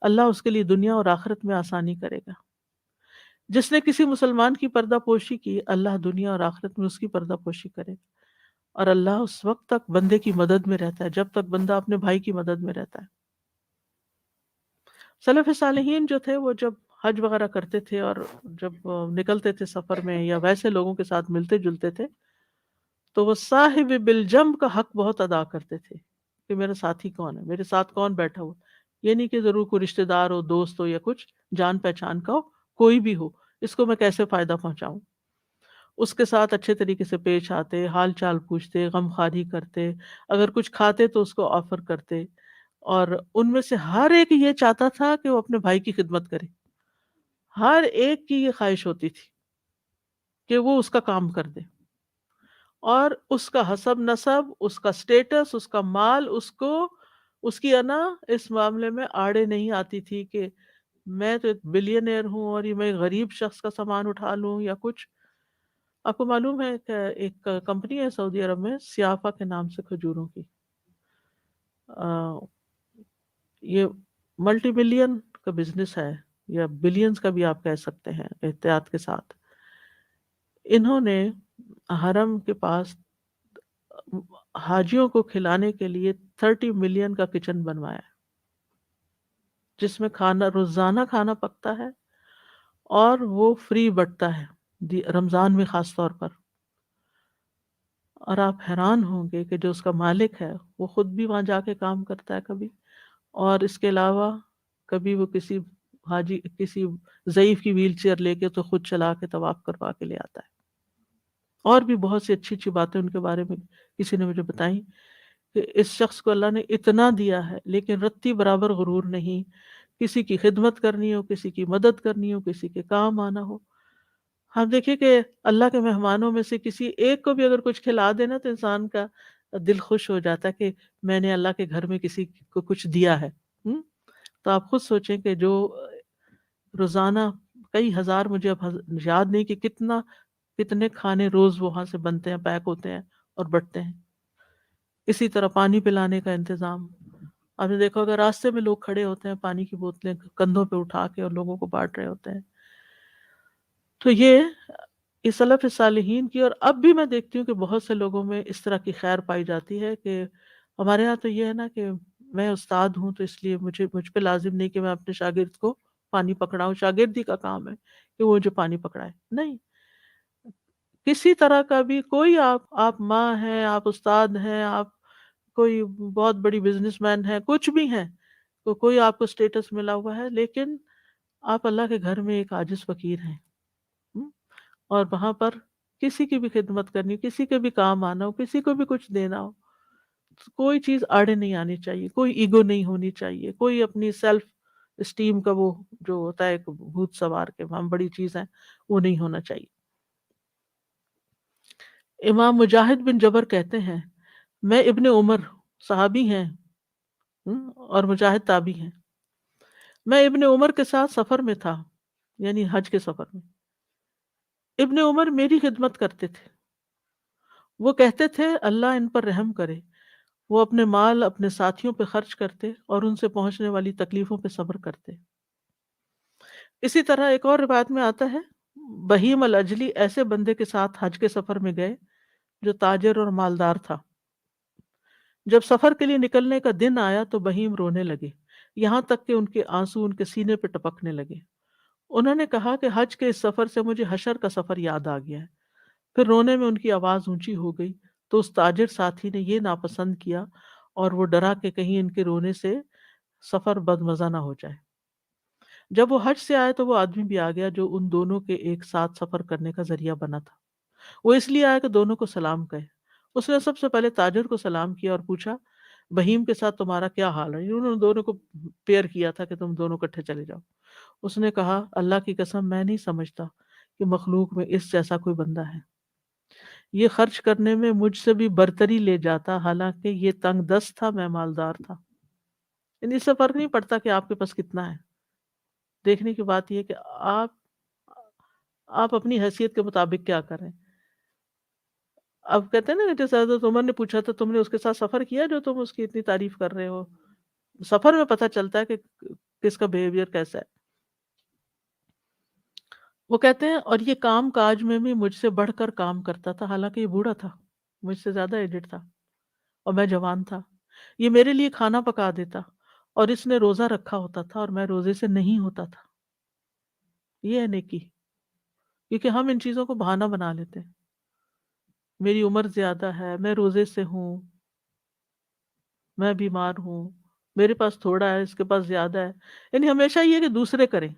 اللہ اس کے لیے دنیا اور آخرت میں آسانی کرے گا. جس نے کسی مسلمان کی پردہ پوشی کی، اللہ دنیا اور آخرت میں اس کی پردہ پوشی کرے گا. اور اللہ اس وقت تک بندے کی مدد میں رہتا ہے جب تک بندہ اپنے بھائی کی مدد میں رہتا ہے. سلف صالحین جو تھے، وہ جب حج وغیرہ کرتے تھے اور جب نکلتے تھے سفر میں یا ویسے لوگوں کے ساتھ ملتے جلتے تھے، تو وہ صاحب بالجنب کا حق بہت ادا کرتے تھے کہ میرا ساتھی کون ہے، میرے ساتھ کون بیٹھا ہوا. یہ نہیں کہ ضرور کوئی رشتہ دار ہو، دوست ہو، یا کچھ جان پہچان کا ہو، کوئی بھی ہو، اس کو میں کیسے فائدہ پہنچاؤں. اس کے ساتھ اچھے طریقے سے پیش آتے، حال چال پوچھتے، غم خواری کرتے، اگر کچھ کھاتے تو اس کو آفر کرتے. اور ان میں سے ہر ایک یہ چاہتا تھا کہ وہ اپنے بھائی کی خدمت کرے. ہر ایک کی یہ خواہش ہوتی تھی کہ وہ اس کا کام کر دے، اور اس کا حسب نسب، اس کا سٹیٹس، اس کا مال، اس کی انا اس معاملے میں آڑے نہیں آتی تھی کہ میں تو ایک بلینئر ہوں اور یہ میں غریب شخص کا سامان اٹھا لوں یا کچھ. آپ کو معلوم ہے کہ ایک کمپنی ہے سعودی عرب میں، سیافا کے نام سے، کھجوروں کی. یہ ملٹی ملین کا بزنس ہے، یا بلینز کا بھی آپ کہہ سکتے ہیں احتیاط کے ساتھ. انہوں نے حرم کے پاس حاجیوں کو کھلانے کے لیے 30 ملین کا کچن بنوایا، جس میں روزانہ کھانا پکتا ہے اور وہ فری بٹتا ہے رمضان میں خاص طور پر. اور آپ حیران ہوں گے کہ جو اس کا مالک ہے وہ خود بھی وہاں جا کے کام کرتا ہے کبھی، اور اس کے علاوہ کبھی وہ کسی ضعیف کی ویل چیئر لے کے تو خود چلا کے طواف کروا کے لے آتا ہے. اور بھی بہت سی اچھی اچھی باتیں ان کے بارے میں کسی نے مجھے بتائیں کہ اس شخص کو اللہ نے اتنا دیا ہے لیکن رتی برابر غرور نہیں، کسی کی خدمت کرنی ہو، کسی کی مدد کرنی ہو، کسی کے کام آنا ہو۔ ہم دیکھیں کہ اللہ کے مہمانوں میں سے کسی ایک کو بھی اگر کچھ کھلا دینا تو انسان کا دل خوش ہو جاتا ہے کہ میں نے اللہ کے گھر میں کسی کو کچھ دیا ہے۔ ہم؟ تو آپ خود سوچیں کہ جو روزانہ کئی ہزار، مجھے اب یاد نہیں کہ کتنے کھانے روز وہاں سے بنتے ہیں، پیک ہوتے ہیں اور بٹتے ہیں۔ اسی طرح پانی پلانے کا انتظام، آپ نے دیکھا اگر راستے میں لوگ کھڑے ہوتے ہیں پانی کی بوتلیں کندھوں پہ اٹھا کے اور لوگوں کو بانٹ رہے ہوتے ہیں۔ تو یہ سلف صالحین کی، اور اب بھی میں دیکھتی ہوں کہ بہت سے لوگوں میں اس طرح کی خیر پائی جاتی ہے کہ ہمارے ہاں تو یہ ہے نا کہ میں استاد ہوں تو اس لیے مجھ پہ لازم نہیں کہ میں اپنے شاگرد کو پانی پکڑاؤں، شاگردی کا کام ہے کہ وہ مجھے پانی پکڑائے۔ نہیں، کسی طرح کا بھی کوئی، آپ ماں ہیں، آپ استاد ہیں، آپ کوئی بہت بڑی بزنس مین ہے، کچھ بھی ہیں، تو کوئی آپ کو اسٹیٹس ملا ہوا ہے، لیکن آپ اللہ کے گھر میں ایک عاجز فقیر ہیں۔ ہم؟ اور وہاں پر کسی کی بھی خدمت کرنی، کسی کے بھی کام آنا ہو، کسی کو بھی کچھ دینا ہو، کوئی چیز آڑے نہیں آنی چاہیے، کوئی ایگو نہیں ہونی چاہیے، کوئی اپنی سیلف اسٹیم کا وہ جو ہوتا ہے ایک بھوت سوار کے ہم بڑی چیز ہیں، وہ نہیں ہونا چاہیے۔ امام مجاہد بن جبر کہتے ہیں، میں ابن عمر، صحابی ہیں اور مجاہد تابعی ہیں، میں ابن عمر کے ساتھ سفر میں تھا، یعنی حج کے سفر میں۔ ابن عمر میری خدمت کرتے تھے، وہ کہتے تھے اللہ ان پر رحم کرے، وہ اپنے مال اپنے ساتھیوں پہ خرچ کرتے اور ان سے پہنچنے والی تکلیفوں پہ صبر کرتے۔ اسی طرح ایک اور روایت میں آتا ہے، بہیم الاجلی ایسے بندے کے ساتھ حج کے سفر میں گئے جو تاجر اور مالدار تھا۔ جب سفر کے لیے نکلنے کا دن آیا تو بہیم رونے لگے، یہاں تک کہ ان کے آنسو ان کے سینے پہ ٹپکنے لگے۔ انہوں نے کہا کہ حج کے اس سفر سے مجھے حشر کا سفر یاد آ گیا ہے۔ پھر رونے میں ان کی آواز اونچی ہو گئی تو اس تاجر ساتھی نے یہ ناپسند کیا اور وہ ڈرا کہ کہیں ان کے رونے سے سفر بدمزہ نہ ہو جائے۔ جب وہ حج سے آئے تو وہ آدمی بھی آ گیا جو ان دونوں کے ایک ساتھ سفر کرنے کا ذریعہ بنا تھا۔ وہ اس لیے آیا کہ دونوں کو سلام کہے۔ اس نے سب سے پہلے تاجر کو سلام کیا اور پوچھا بہیم کے ساتھ تمہارا کیا حال ہے؟ انہوں نے دونوں کو پیئر کیا تھا کہ تم دونوں اکٹھے چلے جاؤ۔ اس نے کہا اللہ کی قسم میں نہیں سمجھتا کہ مخلوق میں اس جیسا کوئی بندہ ہے، یہ خرچ کرنے میں مجھ سے بھی برتری لے جاتا، حالانکہ یہ تنگ دست تھا، میں مالدار تھا۔ یعنی اس سے فرق نہیں پڑتا کہ آپ کے پاس کتنا ہے، دیکھنے کی بات یہ ہے کہ آپ اپنی حیثیت کے مطابق کیا کریں۔ اب کہتے ہیں نا کہ جیسے حضرت عمر نے پوچھا تھا تم نے اس کے ساتھ سفر کیا جو تم اس کی اتنی تعریف کر رہے ہو؟ سفر میں پتہ چلتا ہے کہ کس کا بیہیویئر کیسا ہے۔ وہ کہتے ہیں اور یہ کام کاج میں بھی مجھ سے بڑھ کر کام کرتا تھا، حالانکہ یہ بوڑھا تھا، مجھ سے زیادہ ایجڈ تھا اور میں جوان تھا۔ یہ میرے لیے کھانا پکا دیتا اور اس نے روزہ رکھا ہوتا تھا اور میں روزے سے نہیں ہوتا تھا۔ یہ ہے نیکی، کیونکہ ہم ان چیزوں کو بہانہ بنا لیتے ہیں، میری عمر زیادہ ہے، میں روزے سے ہوں، میں بیمار ہوں، میرے پاس تھوڑا ہے، اس کے پاس زیادہ ہے، یعنی ہمیشہ یہ کہ دوسرے کریں،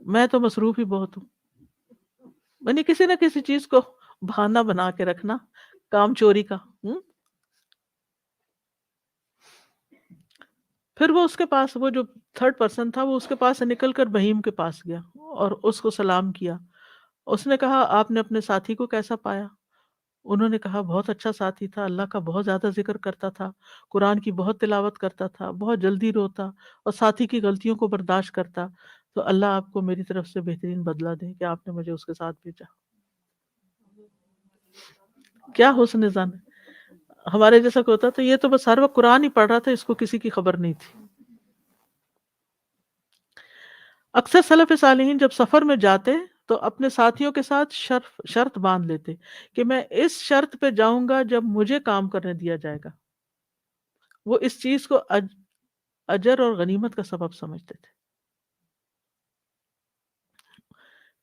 میں تو مصروف ہی بہت ہوں، یعنی کسی نہ کسی چیز کو بہانہ بنا کے رکھنا، کام چوری کا۔ پھر وہ اس کے پاس، وہ جو تھرڈ پرسن تھا، وہ اس کے پاس سے نکل کر بہیم کے پاس گیا اور اس کو سلام کیا۔ اس نے کہا آپ نے اپنے ساتھی کو کیسا پایا؟ انہوں نے کہا بہت اچھا ساتھی تھا، اللہ کا بہت زیادہ ذکر کرتا تھا، قرآن کی بہت تلاوت کرتا تھا، بہت جلدی روتا اور ساتھی کی غلطیوں کو برداشت کرتا، تو اللہ آپ کو میری طرف سے بہترین بدلہ دے کہ آپ نے مجھے اس کے ساتھ بھیجا۔ کیا حسن زن ہے! ہمارے جیسا کوئی ہوتا تو یہ تو بس ہر وقت قرآن ہی پڑھ رہا تھا، اس کو کسی کی خبر نہیں تھی۔ اکثر سلف صالحین جب سفر میں جاتے تو اپنے ساتھیوں کے ساتھ شرط باندھ لیتے کہ میں اس شرط پہ جاؤں گا جب مجھے کام کرنے دیا جائے گا۔ وہ اس چیز کو اجر اور غنیمت کا سبب سمجھتے تھے۔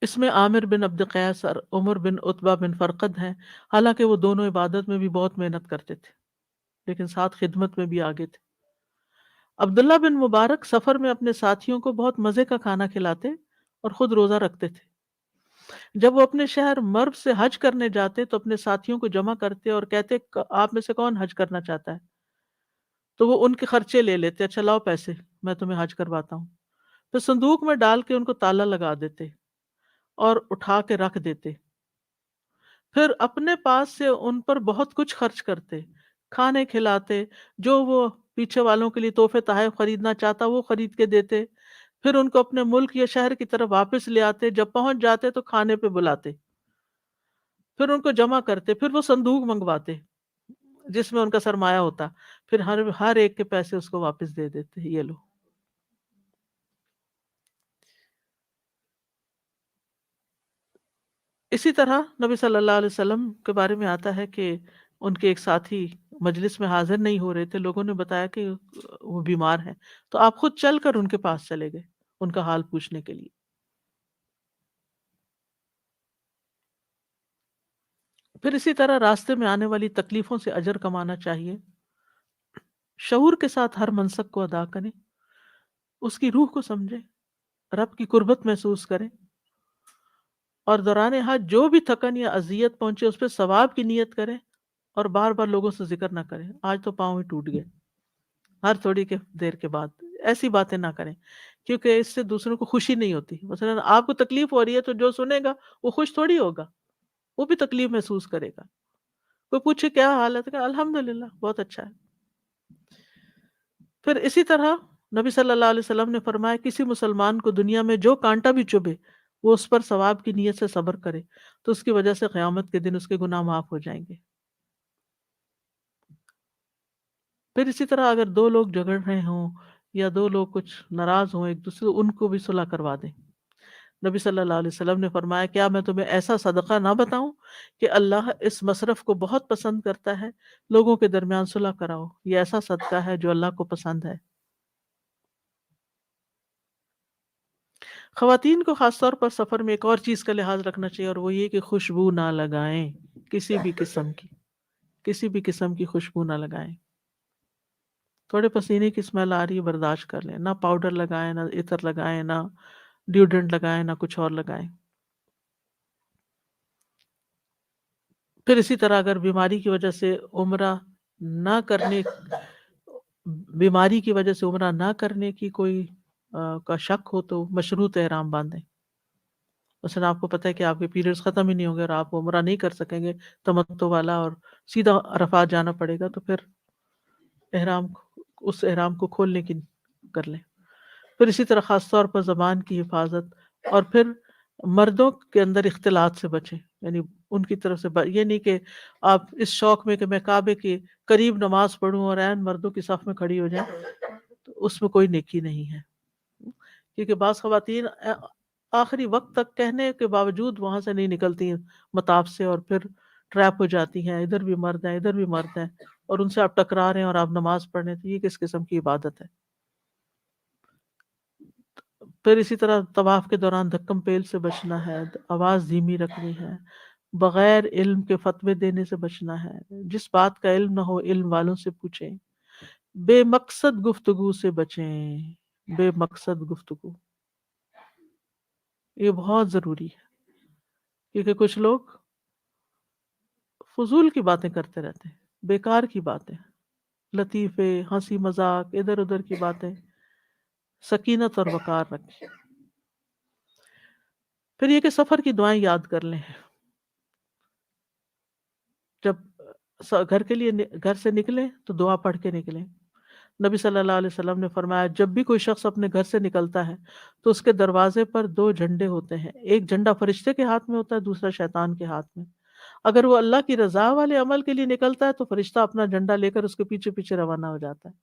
اس میں عامر بن عبد قیس اور عمر بن عتبہ بن فرقد ہیں، حالانکہ وہ دونوں عبادت میں بھی بہت محنت کرتے تھے لیکن ساتھ خدمت میں بھی آگے تھے۔ عبداللہ بن مبارک سفر میں اپنے ساتھیوں کو بہت مزے کا کھانا کھلاتے اور خود روزہ رکھتے تھے۔ جب وہ اپنے شہر مرو سے حج کرنے جاتے تو اپنے ساتھیوں کو جمع کرتے اور کہتے آپ میں سے کون حج کرنا چاہتا ہے؟ تو وہ ان کے خرچے لے لیتے، اچھا لاؤ پیسے، میں تمہیں حج کرواتا ہوں. پھر صندوق میں ڈال کے ان کو تالا لگا دیتے اور اٹھا کے رکھ دیتے. پھر اپنے پاس سے ان پر بہت کچھ خرچ کرتے، کھانے کھلاتے، جو وہ پیچھے والوں کے لیے تحفے تحائف خریدنا چاہتا وہ خرید کے دیتے. پھر ان کو اپنے ملک یا شہر کی طرف واپس لے آتے، جب پہنچ جاتے تو کھانے پہ بلاتے، پھر ان کو جمع کرتے، پھر وہ صندوق منگواتے جس میں ان کا سرمایہ ہوتا، پھر ہر ایک کے پیسے اس کو واپس دے دیتے، یہ لو. اسی طرح نبی صلی اللہ علیہ وسلم کے بارے میں آتا ہے کہ ان کے ایک ساتھی مجلس میں حاضر نہیں ہو رہے تھے، لوگوں نے بتایا کہ وہ بیمار ہیں، تو آپ خود چل کر ان کے پاس چلے گئے ان کا حال پوچھنے کے لیے. پھر اسی طرح راستے میں آنے والی تکلیفوں سے اجر کمانا چاہیے، شعور کے ساتھ ہر منصب کو ادا کریں، اس کی روح کو سمجھیں، رب کی قربت محسوس کریں، اور دوران حج جو بھی تھکن یا اذیت پہنچے اس پہ ثواب کی نیت کریں، اور بار بار لوگوں سے ذکر نہ کریں آج تو پاؤں ہی ٹوٹ گئے ہر تھوڑی کے دیر کے بعد. ایسی باتیں نہ کریں کیونکہ اس سے دوسروں کو خوشی نہیں ہوتی. مثلا آپ کو تکلیف ہو رہی ہے تو جو سنے گا وہ خوش تھوڑی ہوگا، وہ بھی تکلیف محسوس کرے گا. کوئی پوچھے کیا حالت ہے، الحمدللہ بہت اچھا ہے. پھر اسی طرح نبی صلی اللہ علیہ وسلم نے فرمایا کسی مسلمان کو دنیا میں جو کانٹا بھی چبھے وہ اس پر ثواب کی نیت سے صبر کرے تو اس کی وجہ سے قیامت کے دن اس کے گناہ معاف ہو جائیں گے. پھر اسی طرح اگر دو لوگ جھگڑ رہے ہوں یا دو لوگ کچھ ناراض ہوں ایک دوسرے، ان کو بھی صلح کروا دیں. نبی صلی اللہ علیہ وسلم نے فرمایا کیا میں تمہیں ایسا صدقہ نہ بتاؤں کہ اللہ اس مصرف کو بہت پسند کرتا ہے، لوگوں کے درمیان صلح کراؤ، یہ ایسا صدقہ ہے جو اللہ کو پسند ہے. خواتین کو خاص طور پر سفر میں ایک اور چیز کا لحاظ رکھنا چاہیے، اور وہ یہ کہ خوشبو نہ لگائیں، کسی بھی قسم کی خوشبو نہ لگائیں. تھوڑے پسینے کی اسمیل آ رہی ہے برداشت کر لیں، نہ پاؤڈر لگائیں، نہ عطر لگائیں، نہ ڈیوڈرنٹ لگائیں، نہ کچھ اور لگائیں. پھر اسی طرح اگر بیماری کی وجہ سے عمرہ نہ کرنے کی کوئی کا شک ہو تو مشروط احرام باندھیں. مثلا آپ کو پتہ ہے کہ آپ کے پیریڈز ختم ہی نہیں ہوں گے اور آپ عمرہ نہیں کر سکیں گے تمتع والا اور سیدھا عرفات جانا پڑے گا، تو پھر اس احرام کو کھولنے کی کر لیں. پھر اسی طرح خاص طور پر زبان کی حفاظت، اور پھر مردوں کے اندر اختلاط سے بچیں، یعنی ان کی طرف سے یہ نہیں کہ آپ اس شوق میں کہ میں کعبے کے قریب نماز پڑھوں اور عین مردوں کی صف میں کھڑی ہو جائیں، تو اس میں کوئی نیکی نہیں ہے. کیونکہ بعض خواتین آخری وقت تک کہنے کے باوجود وہاں سے نہیں نکلتی ہیں مطاف سے، اور پھر ٹریپ ہو جاتی ہیں، ادھر بھی مرد ہیں ادھر بھی مرد ہیں، اور ان سے آپ ٹکرا رہے ہیں اور آپ نماز پڑھ رہے ہیں، تو یہ کس قسم کی عبادت ہے. پھر اسی طرح طواف کے دوران دھکم پیل سے بچنا ہے، آواز دھیمی رکھنی ہے، بغیر علم کے فتوے دینے سے بچنا ہے، جس بات کا علم نہ ہو علم والوں سے پوچھیں، بے مقصد گفتگو سے بچیں. بے مقصد گفتگو یہ بہت ضروری ہے، کیونکہ کچھ لوگ فضول کی باتیں کرتے رہتے ہیں، بیکار کی باتیں، لطیفے، ہنسی مذاق، ادھر ادھر کی باتیں. سکینت اور وقار رکھیں. پھر یہ کہ سفر کی دعائیں یاد کر لیں. جب گھر سے نکلیں تو دعا پڑھ کے نکلیں. نبی صلی اللہ علیہ وسلم نے فرمایا جب بھی کوئی شخص اپنے گھر سے نکلتا ہے تو اس کے دروازے پر 2 جھنڈے ہوتے ہیں، ایک جھنڈا فرشتے کے ہاتھ میں ہوتا ہے، دوسرا شیطان کے ہاتھ میں. اگر وہ اللہ کی رضا والے عمل کے لیے نکلتا ہے تو فرشتہ اپنا جھنڈا لے کر اس کے پیچھے پیچھے روانہ ہو جاتا ہے،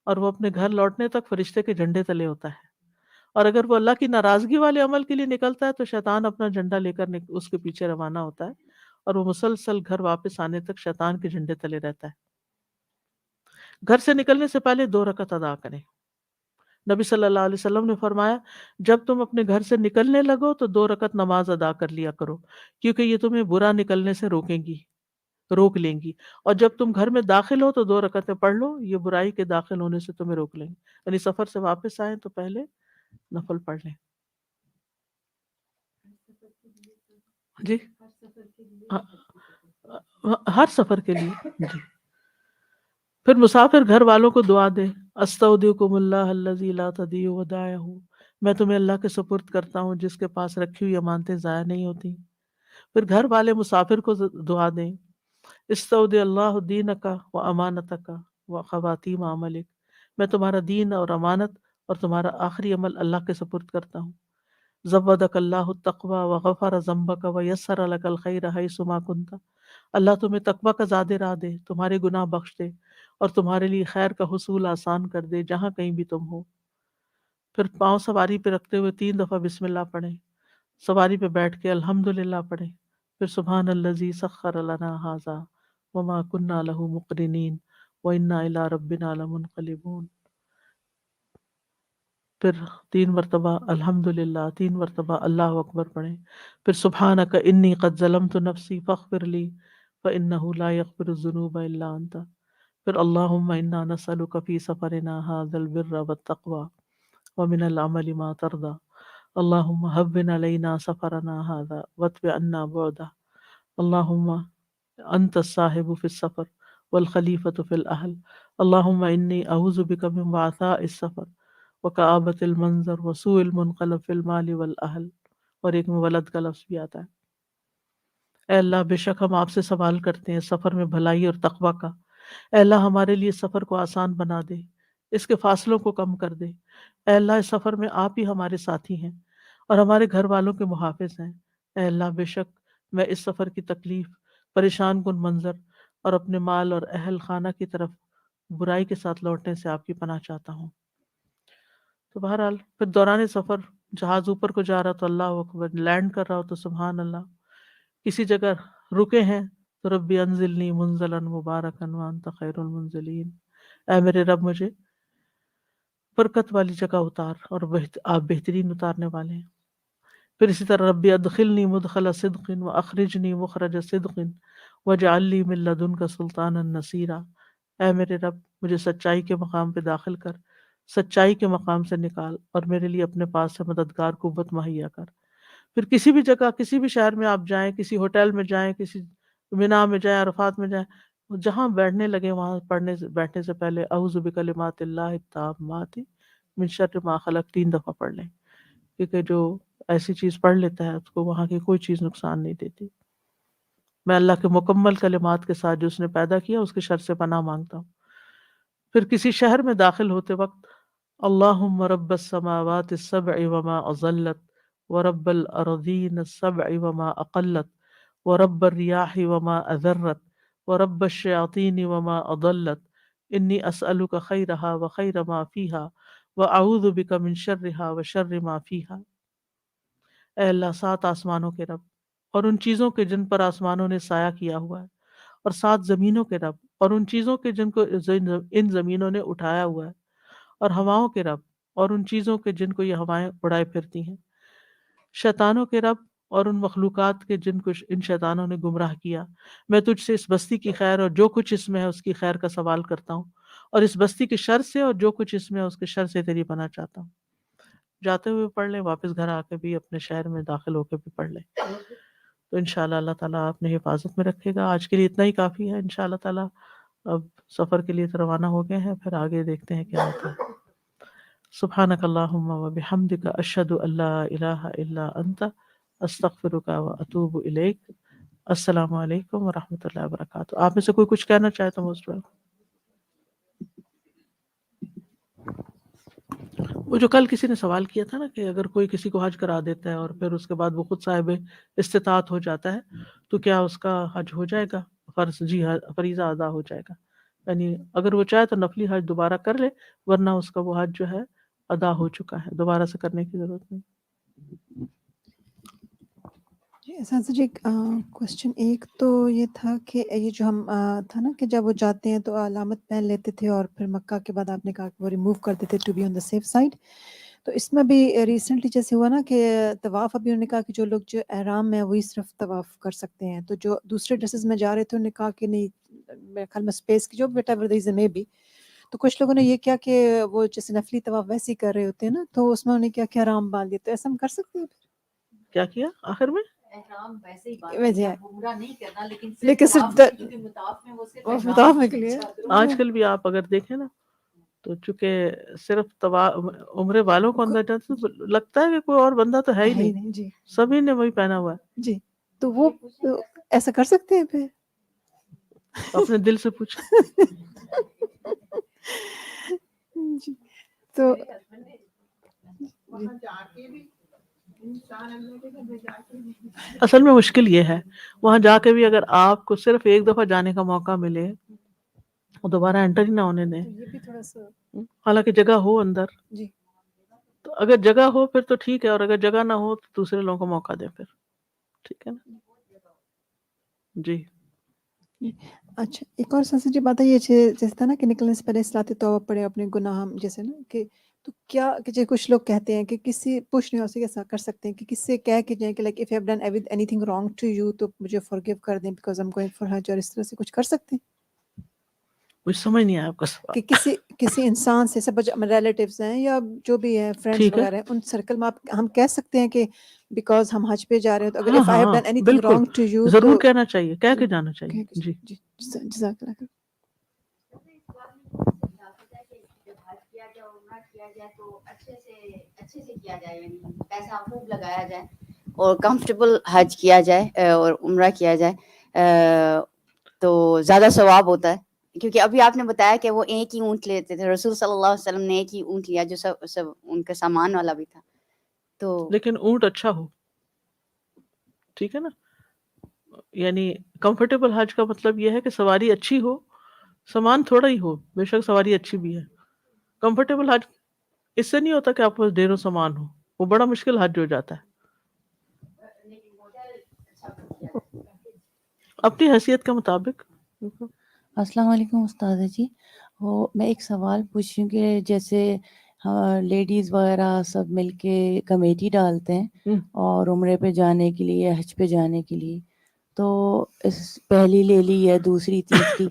اور وہ اپنے گھر لوٹنے تک فرشتے کے جھنڈے تلے ہوتا ہے. اور اگر وہ اللہ کی ناراضگی والے عمل کے لیے نکلتا ہے تو شیطان اپنا جھنڈا لے کر اس کے پیچھے روانہ ہوتا ہے، اور وہ مسلسل گھر واپس آنے تک شیطان کے جھنڈے تلے رہتا ہے. گھر سے نکلنے سے پہلے 2 رکعت ادا کریں. نبی صلی اللہ علیہ وسلم نے فرمایا جب تم اپنے گھر سے نکلنے لگو تو 2 رکعت نماز ادا کر لیا کرو، کیونکہ یہ تمہیں برا نکلنے سے روک لیں گی، اور جب تم گھر میں داخل ہو تو 2 رکعتیں پڑھ لو، یہ برائی کے داخل ہونے سے تمہیں روک لیں گے. یعنی سفر سے واپس آئیں تو پہلے نفل پڑھ لیں. جی ہر سفر کے لیے جی. پھر مسافر گھر والوں کو دعا دے، استودعکم اللہ الذی لا تضیع ودائعہ، میں تمہیں اللہ کے سپرد کرتا ہوں جس کے پاس رکھی ہوئی امانتیں ضائع نہیں ہوتی. پھر گھر والے مسافر کو دعا دیں، استودع اللہ دینک و امانتک و خواتیم عملک، میں تمہارا دین اور امانت اور تمہارا آخری عمل اللہ کے سپرد کرتا ہوں. زودک اللہ التقوی وغفر ذنبک ویسر لک الخیر حیث ما کنت، اللہ تمہیں تقوی کا زیادہ راہ دے، تمہارے گناہ بخش دے اور تمہارے لیے خیر کا حصول آسان کر دے جہاں کہیں بھی تم ہو. پھر پاؤں سواری پہ رکھتے ہوئے 3 دفعہ بسم اللہ پڑھیں، سواری پہ بیٹھ کے الحمدللہ پڑھیں، پھر سبحان الذی سخر لنا ھذا وما كنا له مقرنین وانا الی ربنا لمنقلبون. پھر 3 مرتبہ الحمدللہ، 3 مرتبہ اللہ اکبر پڑھیں، پھر سبحانک انی قد ظلمت نفسی فاغفر لی فانہ لا یغفر الذنوب الا انت. پھر اللہم انا نسألک فی سفرنا ھذا البر والتقوی ومن العمل ما ترضى اللہم ہون علینا سفرنا ھذا واطوِ عنا بعدہ اللہم انت الصاحب فی السفر والخلیفۃ فی الاہل اللہم انی اعوذ بک من وعثاء السفر وکآبۃ المنظر وسوء المنقلب فی المال والاہل. اور ایک میں ولد کا لفظ بھی آتا ہے. اے اللہ بے شک ہم آپ سے سوال کرتے ہیں سفر میں بھلائی اور تقوی کا. اے اللہ ہمارے لیے سفر کو آسان بنا دے، اس کے فاصلوں کو کم کر دے. اے اللہ اس سفر میں آپ ہی ہمارے ساتھی ہیں اور ہمارے گھر والوں کے محافظ ہیں. اے اللہ بے شک میں اس سفر کی تکلیف، پریشان کن منظر اور اپنے مال اور اہل خانہ کی طرف برائی کے ساتھ لوٹنے سے آپ کی پناہ چاہتا ہوں. تو بہرحال پھر دوران سفر جہاز اوپر کو جا رہا تو اللہ اکبر، لینڈ کر رہا ہو تو سبحان اللہ، کسی جگہ رکے ہیں تو ربی انزلنی منزلا مبارکا وانت خیر المنزلین، اے میرے رب مجھے برکت والی جگہ اتار اور آپ بہترین اتارنے والے ہیں. پھر اسی طرح ربی ادخلنی مدخل صدق واخرجنی مخرج صدق واجعل لی من لدنک سلطانا نصیرا، اے میرے رب مجھے سچائی کے مقام پہ داخل کر، سچائی کے مقام سے نکال اور میرے لیے اپنے پاس سے مددگار قوت مہیا کر. پھر کسی بھی جگہ، کسی بھی شہر میں آپ جائیں، کسی ہوٹل میں جائیں، کسی مینا میں جائیں، عرفات میں جائیں، جہاں بیٹھنے لگے وہاں بیٹھنے سے پہلے اعوذ بکلمات اللہ التامات من شر ما خلق 3 دفعہ پڑھ لیں، کیونکہ جو ایسی چیز پڑھ لیتا ہے اس کو وہاں کی کوئی چیز نقصان نہیں دیتی. میں اللہ کے مکمل کلمات کے ساتھ جو اس نے پیدا کیا اس کے شر سے پناہ مانگتا ہوں. پھر کسی شہر میں داخل ہوتے وقت اللہم رب السماوات السبع وما اضلت ورب الارضین السبع وما اقلت ورب الریاح وما اذرت ورب الشیاطین وما اضلت انی اسألک خیرہا وخیر ما فیہا واعوذ بک من شرہا وشر ما فیہا. اے اللہ 7 آسمانوں کے رب اور ان چیزوں کے جن پر آسمانوں نے سایہ کیا ہوا ہے، اور 7 زمینوں کے رب اور ان چیزوں کے جن کو ان زمینوں نے اٹھایا ہوا ہے، اور ہواؤں کے رب اور ان چیزوں کے جن کو یہ ہوائیں اڑائے پھرتی ہیں، شیطانوں کے رب اور ان مخلوقات کے جن کو ان شیطانوں نے گمراہ کیا. میں تجھ سے اس بستی کی خیر اور جو کچھ اس میں ہے اس کی خیر کا سوال کرتا ہوں، اور اس بستی کے شر سے اور جو کچھ اس میں ہے اس کے شر سے تیری پناہ چاہتا ہوں. جاتے ہوئے پڑھ لیں، واپس گھر آ کے بھی اپنے شہر میں داخل ہو کے بھی پڑھ لیں. تو انشاءاللہ اللہ تعالیٰ آپ نے حفاظت میں رکھے گا. آج کے لیے اتنا ہی کافی ہے. انشاءاللہ تعالیٰ اب سفر کے لیے تو روانہ ہو گئے ہیں، پھر آگے دیکھتے ہیں کیا ہوتا ہے. سبحانک اللہم و بحمدک اشہد ان لا الہ الا انت استغفرک و اتوب الیک. السلام علیکم ورحمۃ اللہ وبرکاتہ. آپ میں سے کوئی کچھ کہنا چاہے تو موسٹ ویلکم. وہ جو کل کسی نے سوال کیا تھا نا کہ اگر کوئی کسی کو حج کرا دیتا ہے اور پھر اس کے بعد وہ خود صاحب استطاعت ہو جاتا ہے تو کیا اس کا حج ہو جائے گا؟ فرض جی فریضہ ادا ہو جائے گا. یعنی اگر وہ چاہے تو نفلی حج دوبارہ کر لے، ورنہ اس کا وہ حج جو ہے ادا ہو چکا ہے، دوبارہ سے کرنے کی ضرورت نہیں. جی اساتذہ جی کوشچن ایک تو یہ تھا کہ یہ جو ہم تھا نا کہ جب وہ جاتے ہیں تو علامت پہن لیتے تھے اور پھر مکہ کے بعد آپ نے کہا کہ وہ ریموو کر دیتے to be on the safe side. تو اس میں بھی ریسنٹلی جیسے ہوا نا کہ طواف، ابھی انہوں نے کہا کہ جو لوگ جو احرام میں وہی صرف طواف کر سکتے ہیں، تو جو دوسرے ڈریسز میں جا رہے تھے انہوں نے کہا کہ نہیں، میرے خیال میں اسپیس کی جو بیٹا ریزن میں بھی، تو کچھ لوگوں نے یہ کیا کہ وہ جیسے نفلی طواف ویسے ہی کر رہے ہوتے ہیں نا، تو اس میں انہوں نے کیا کہ احرام باندھ دیا. تو ایسا ہم کر سکتے ہیں؟ کیا کیا آخر میں؟ احرام ویسے ہی ویسے باندھنا عمرہ نہیں کرنا، لیکن لیکن صرف صرف طواف کے مطاف میں وہ صرف وہ احرام مطاف میں کے لیے آج کل بھی آپ اگر دیکھیں نا تو چونکہ صرف عمرے والوں کو اندر جاتے تو لگتا ہے کہ کوئی اور بندہ تو ہے ہی نہیں، جی سبھی نے وہی پہنا ہوا ہے. جی. تو وہ ایسا کر سکتے ہیں پھر اپنے دل سے پوچھ. جی. تو اصل میں مشکل یہ ہے وہاں جا کے بھی اگر آپ کو صرف ایک دفعہ جانے کا موقع ملے وہ دوبارہ انٹر ہی نہ ہونے دیں، یہ بھی تھوڑا سا حالانکہ جگہ ہو اندر. جی. تو اگر جگہ ہو پھر تو ٹھیک ہے، اور اگر جگہ نہ ہو تو دوسرے لوگوں کو موقع دیں پھر، ٹھیک ہے نا. جی. اچھا ایک اور سر جی بات ہے یہ جیسے تھا نا کہ نکلنے سے پہلے صلاۃ توبہ پڑھے اپنے گناہ جیسے نا کہ تو کیا کہ جو کچھ لوگ کہتے ہیں کہ کسی پوچھ نہیں ہو سکے ایسا کر سکتے ہیں کہ کس سے کہہ کے جائیں کہ like if you have done any thing wrong to you تو مجھے فارگیو کر دیں because I am going for حج، اور اس طرح سے کچھ کر سکتے ہیں مجھے سمجھ نہیں آیا آپ کا سوال. کہ کسی انسان سے سب ریلیٹیوز ہیں یا جو بھی ہیں فرینڈس ٹھیک ہے، وغیرہ ہیں ان سرکل میں ہم کہہ سکتے ہیں کہ بیکاز ہم حج پہ جا رہے ہیں تو اگر ہاں اف آئی ہیو ہاں ڈن اینی تھنگ بالکل رانگ ٹو یو ضرور تو کہنا چاہیے، کہہ کے جانا چاہیے. جی. جی جزاک اللہ خیر. جب حج کیا جائے عمرہ کیا جائے تو اچھے سے کیا جائے، یعنی پیسہ خوب لگایا جائے اور کمفرٹیبل حج کیا جائے اور عمرہ کیا جائے تو زیادہ ثواب ہوتا ہے. کیونکہ ابھی آپ نے بتایا کہ وہ ایک ہی اونٹ لیتے تھے، رسول صلی اللہ علیہ وسلم نے ایک ہی اونٹ لیا جو سب ان کا سامان والا بھی تھا. تو لیکن اونٹ اچھا ہو، ٹھیک ہے نا. یعنی کمفرٹیبل حج کا مطلب یہ ہے کہ سواری اچھی ہو، سامان تھوڑا ہی ہو، بے شک سواری اچھی بھی ہے. کمفرٹیبل حج اس سے نہیں ہوتا کہ آپ کو ڈھیروں سامان ہو، وہ بڑا مشکل حج ہو جاتا ہے. اپنی حیثیت کے مطابق. السلام علیکم استاذہ جی. وہ میں ایک سوال پوچھ رہی ہوں کہ جیسے لیڈیز وغیرہ سب مل کے کمیٹی ڈالتے ہیں اور عمرے پہ جانے کے لیے حج پہ جانے کے لیے، تو اس پہلی لے لی ہے دوسری تیسری،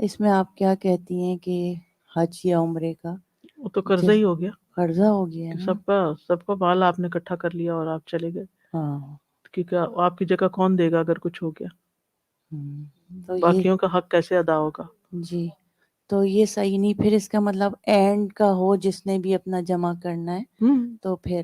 اس میں آپ کیا کہتی ہیں کہ حج یا عمرے کا وہ تو قرضہ ہی ہو گیا، قرضہ ہو گیا کہ ہے نا. سب کا مال آپ نے اکٹھا کر لیا اور آپ چلے گئے، ہاں. کیونکہ آپ کی جگہ کون دے گا اگر کچھ ہو گیا، تو یہ باقیوں کا حق کیسے ادا ہوگا. جی تو یہ صحیح نہیں، پھر اس کا مطلب اینڈ کا ہو جس نے بھی اپنا جمع کرنا ہے تو پھر.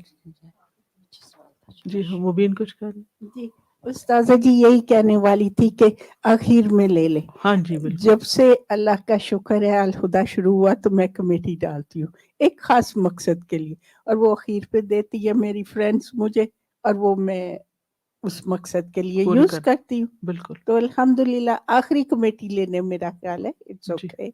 جی مبین کچھ کہہ رہی. جی استاذہ جی یہی کہنے والی تھی کہ آخر میں لے لیں. ہاں جی بالکل. جب سے اللہ کا شکر ہے الہدا شروع ہوا تو میں کمیٹی ڈالتی ہوں ایک خاص مقصد کے لیے، اور وہ اخیر پہ دیتی ہے میری فرینڈس مجھے، اور وہ میں اس مقصد کے لیے پوری یوز کر کرتی ہوں. بالکل. تو الحمدللہ آخری کمیٹی لینے میرا خیال ہے اٹس جی. اوکے.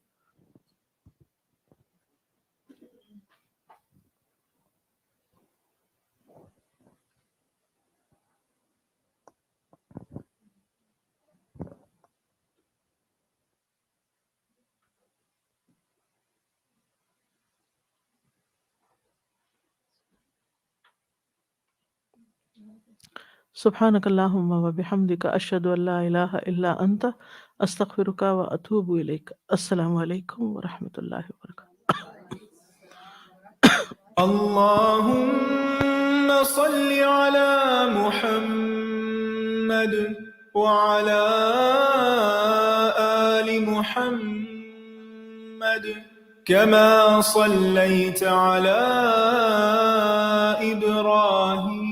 سبحانک اللہم و بحمدک اشہد ان لا الہ الا انت استغفرک و اتوب الیک. السلام علیکم ورحمۃ اللہ وبرکاتہ. اللهم صل على محمد وعلى آل محمد كما صليت على إبراهيم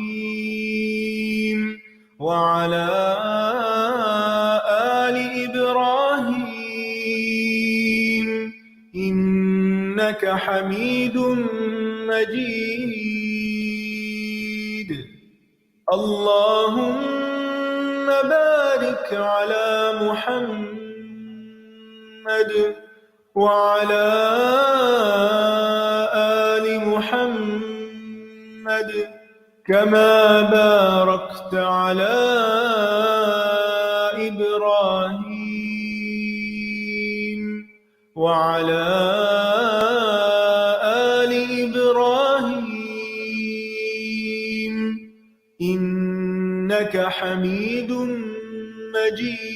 وعلى آل إبراهيم إنك حميد مجيد. اللهم بارك على محمد وعلى آل محمد كما باركت على إبراهيم وعلى آل إبراهيم إنك حميد مجيد.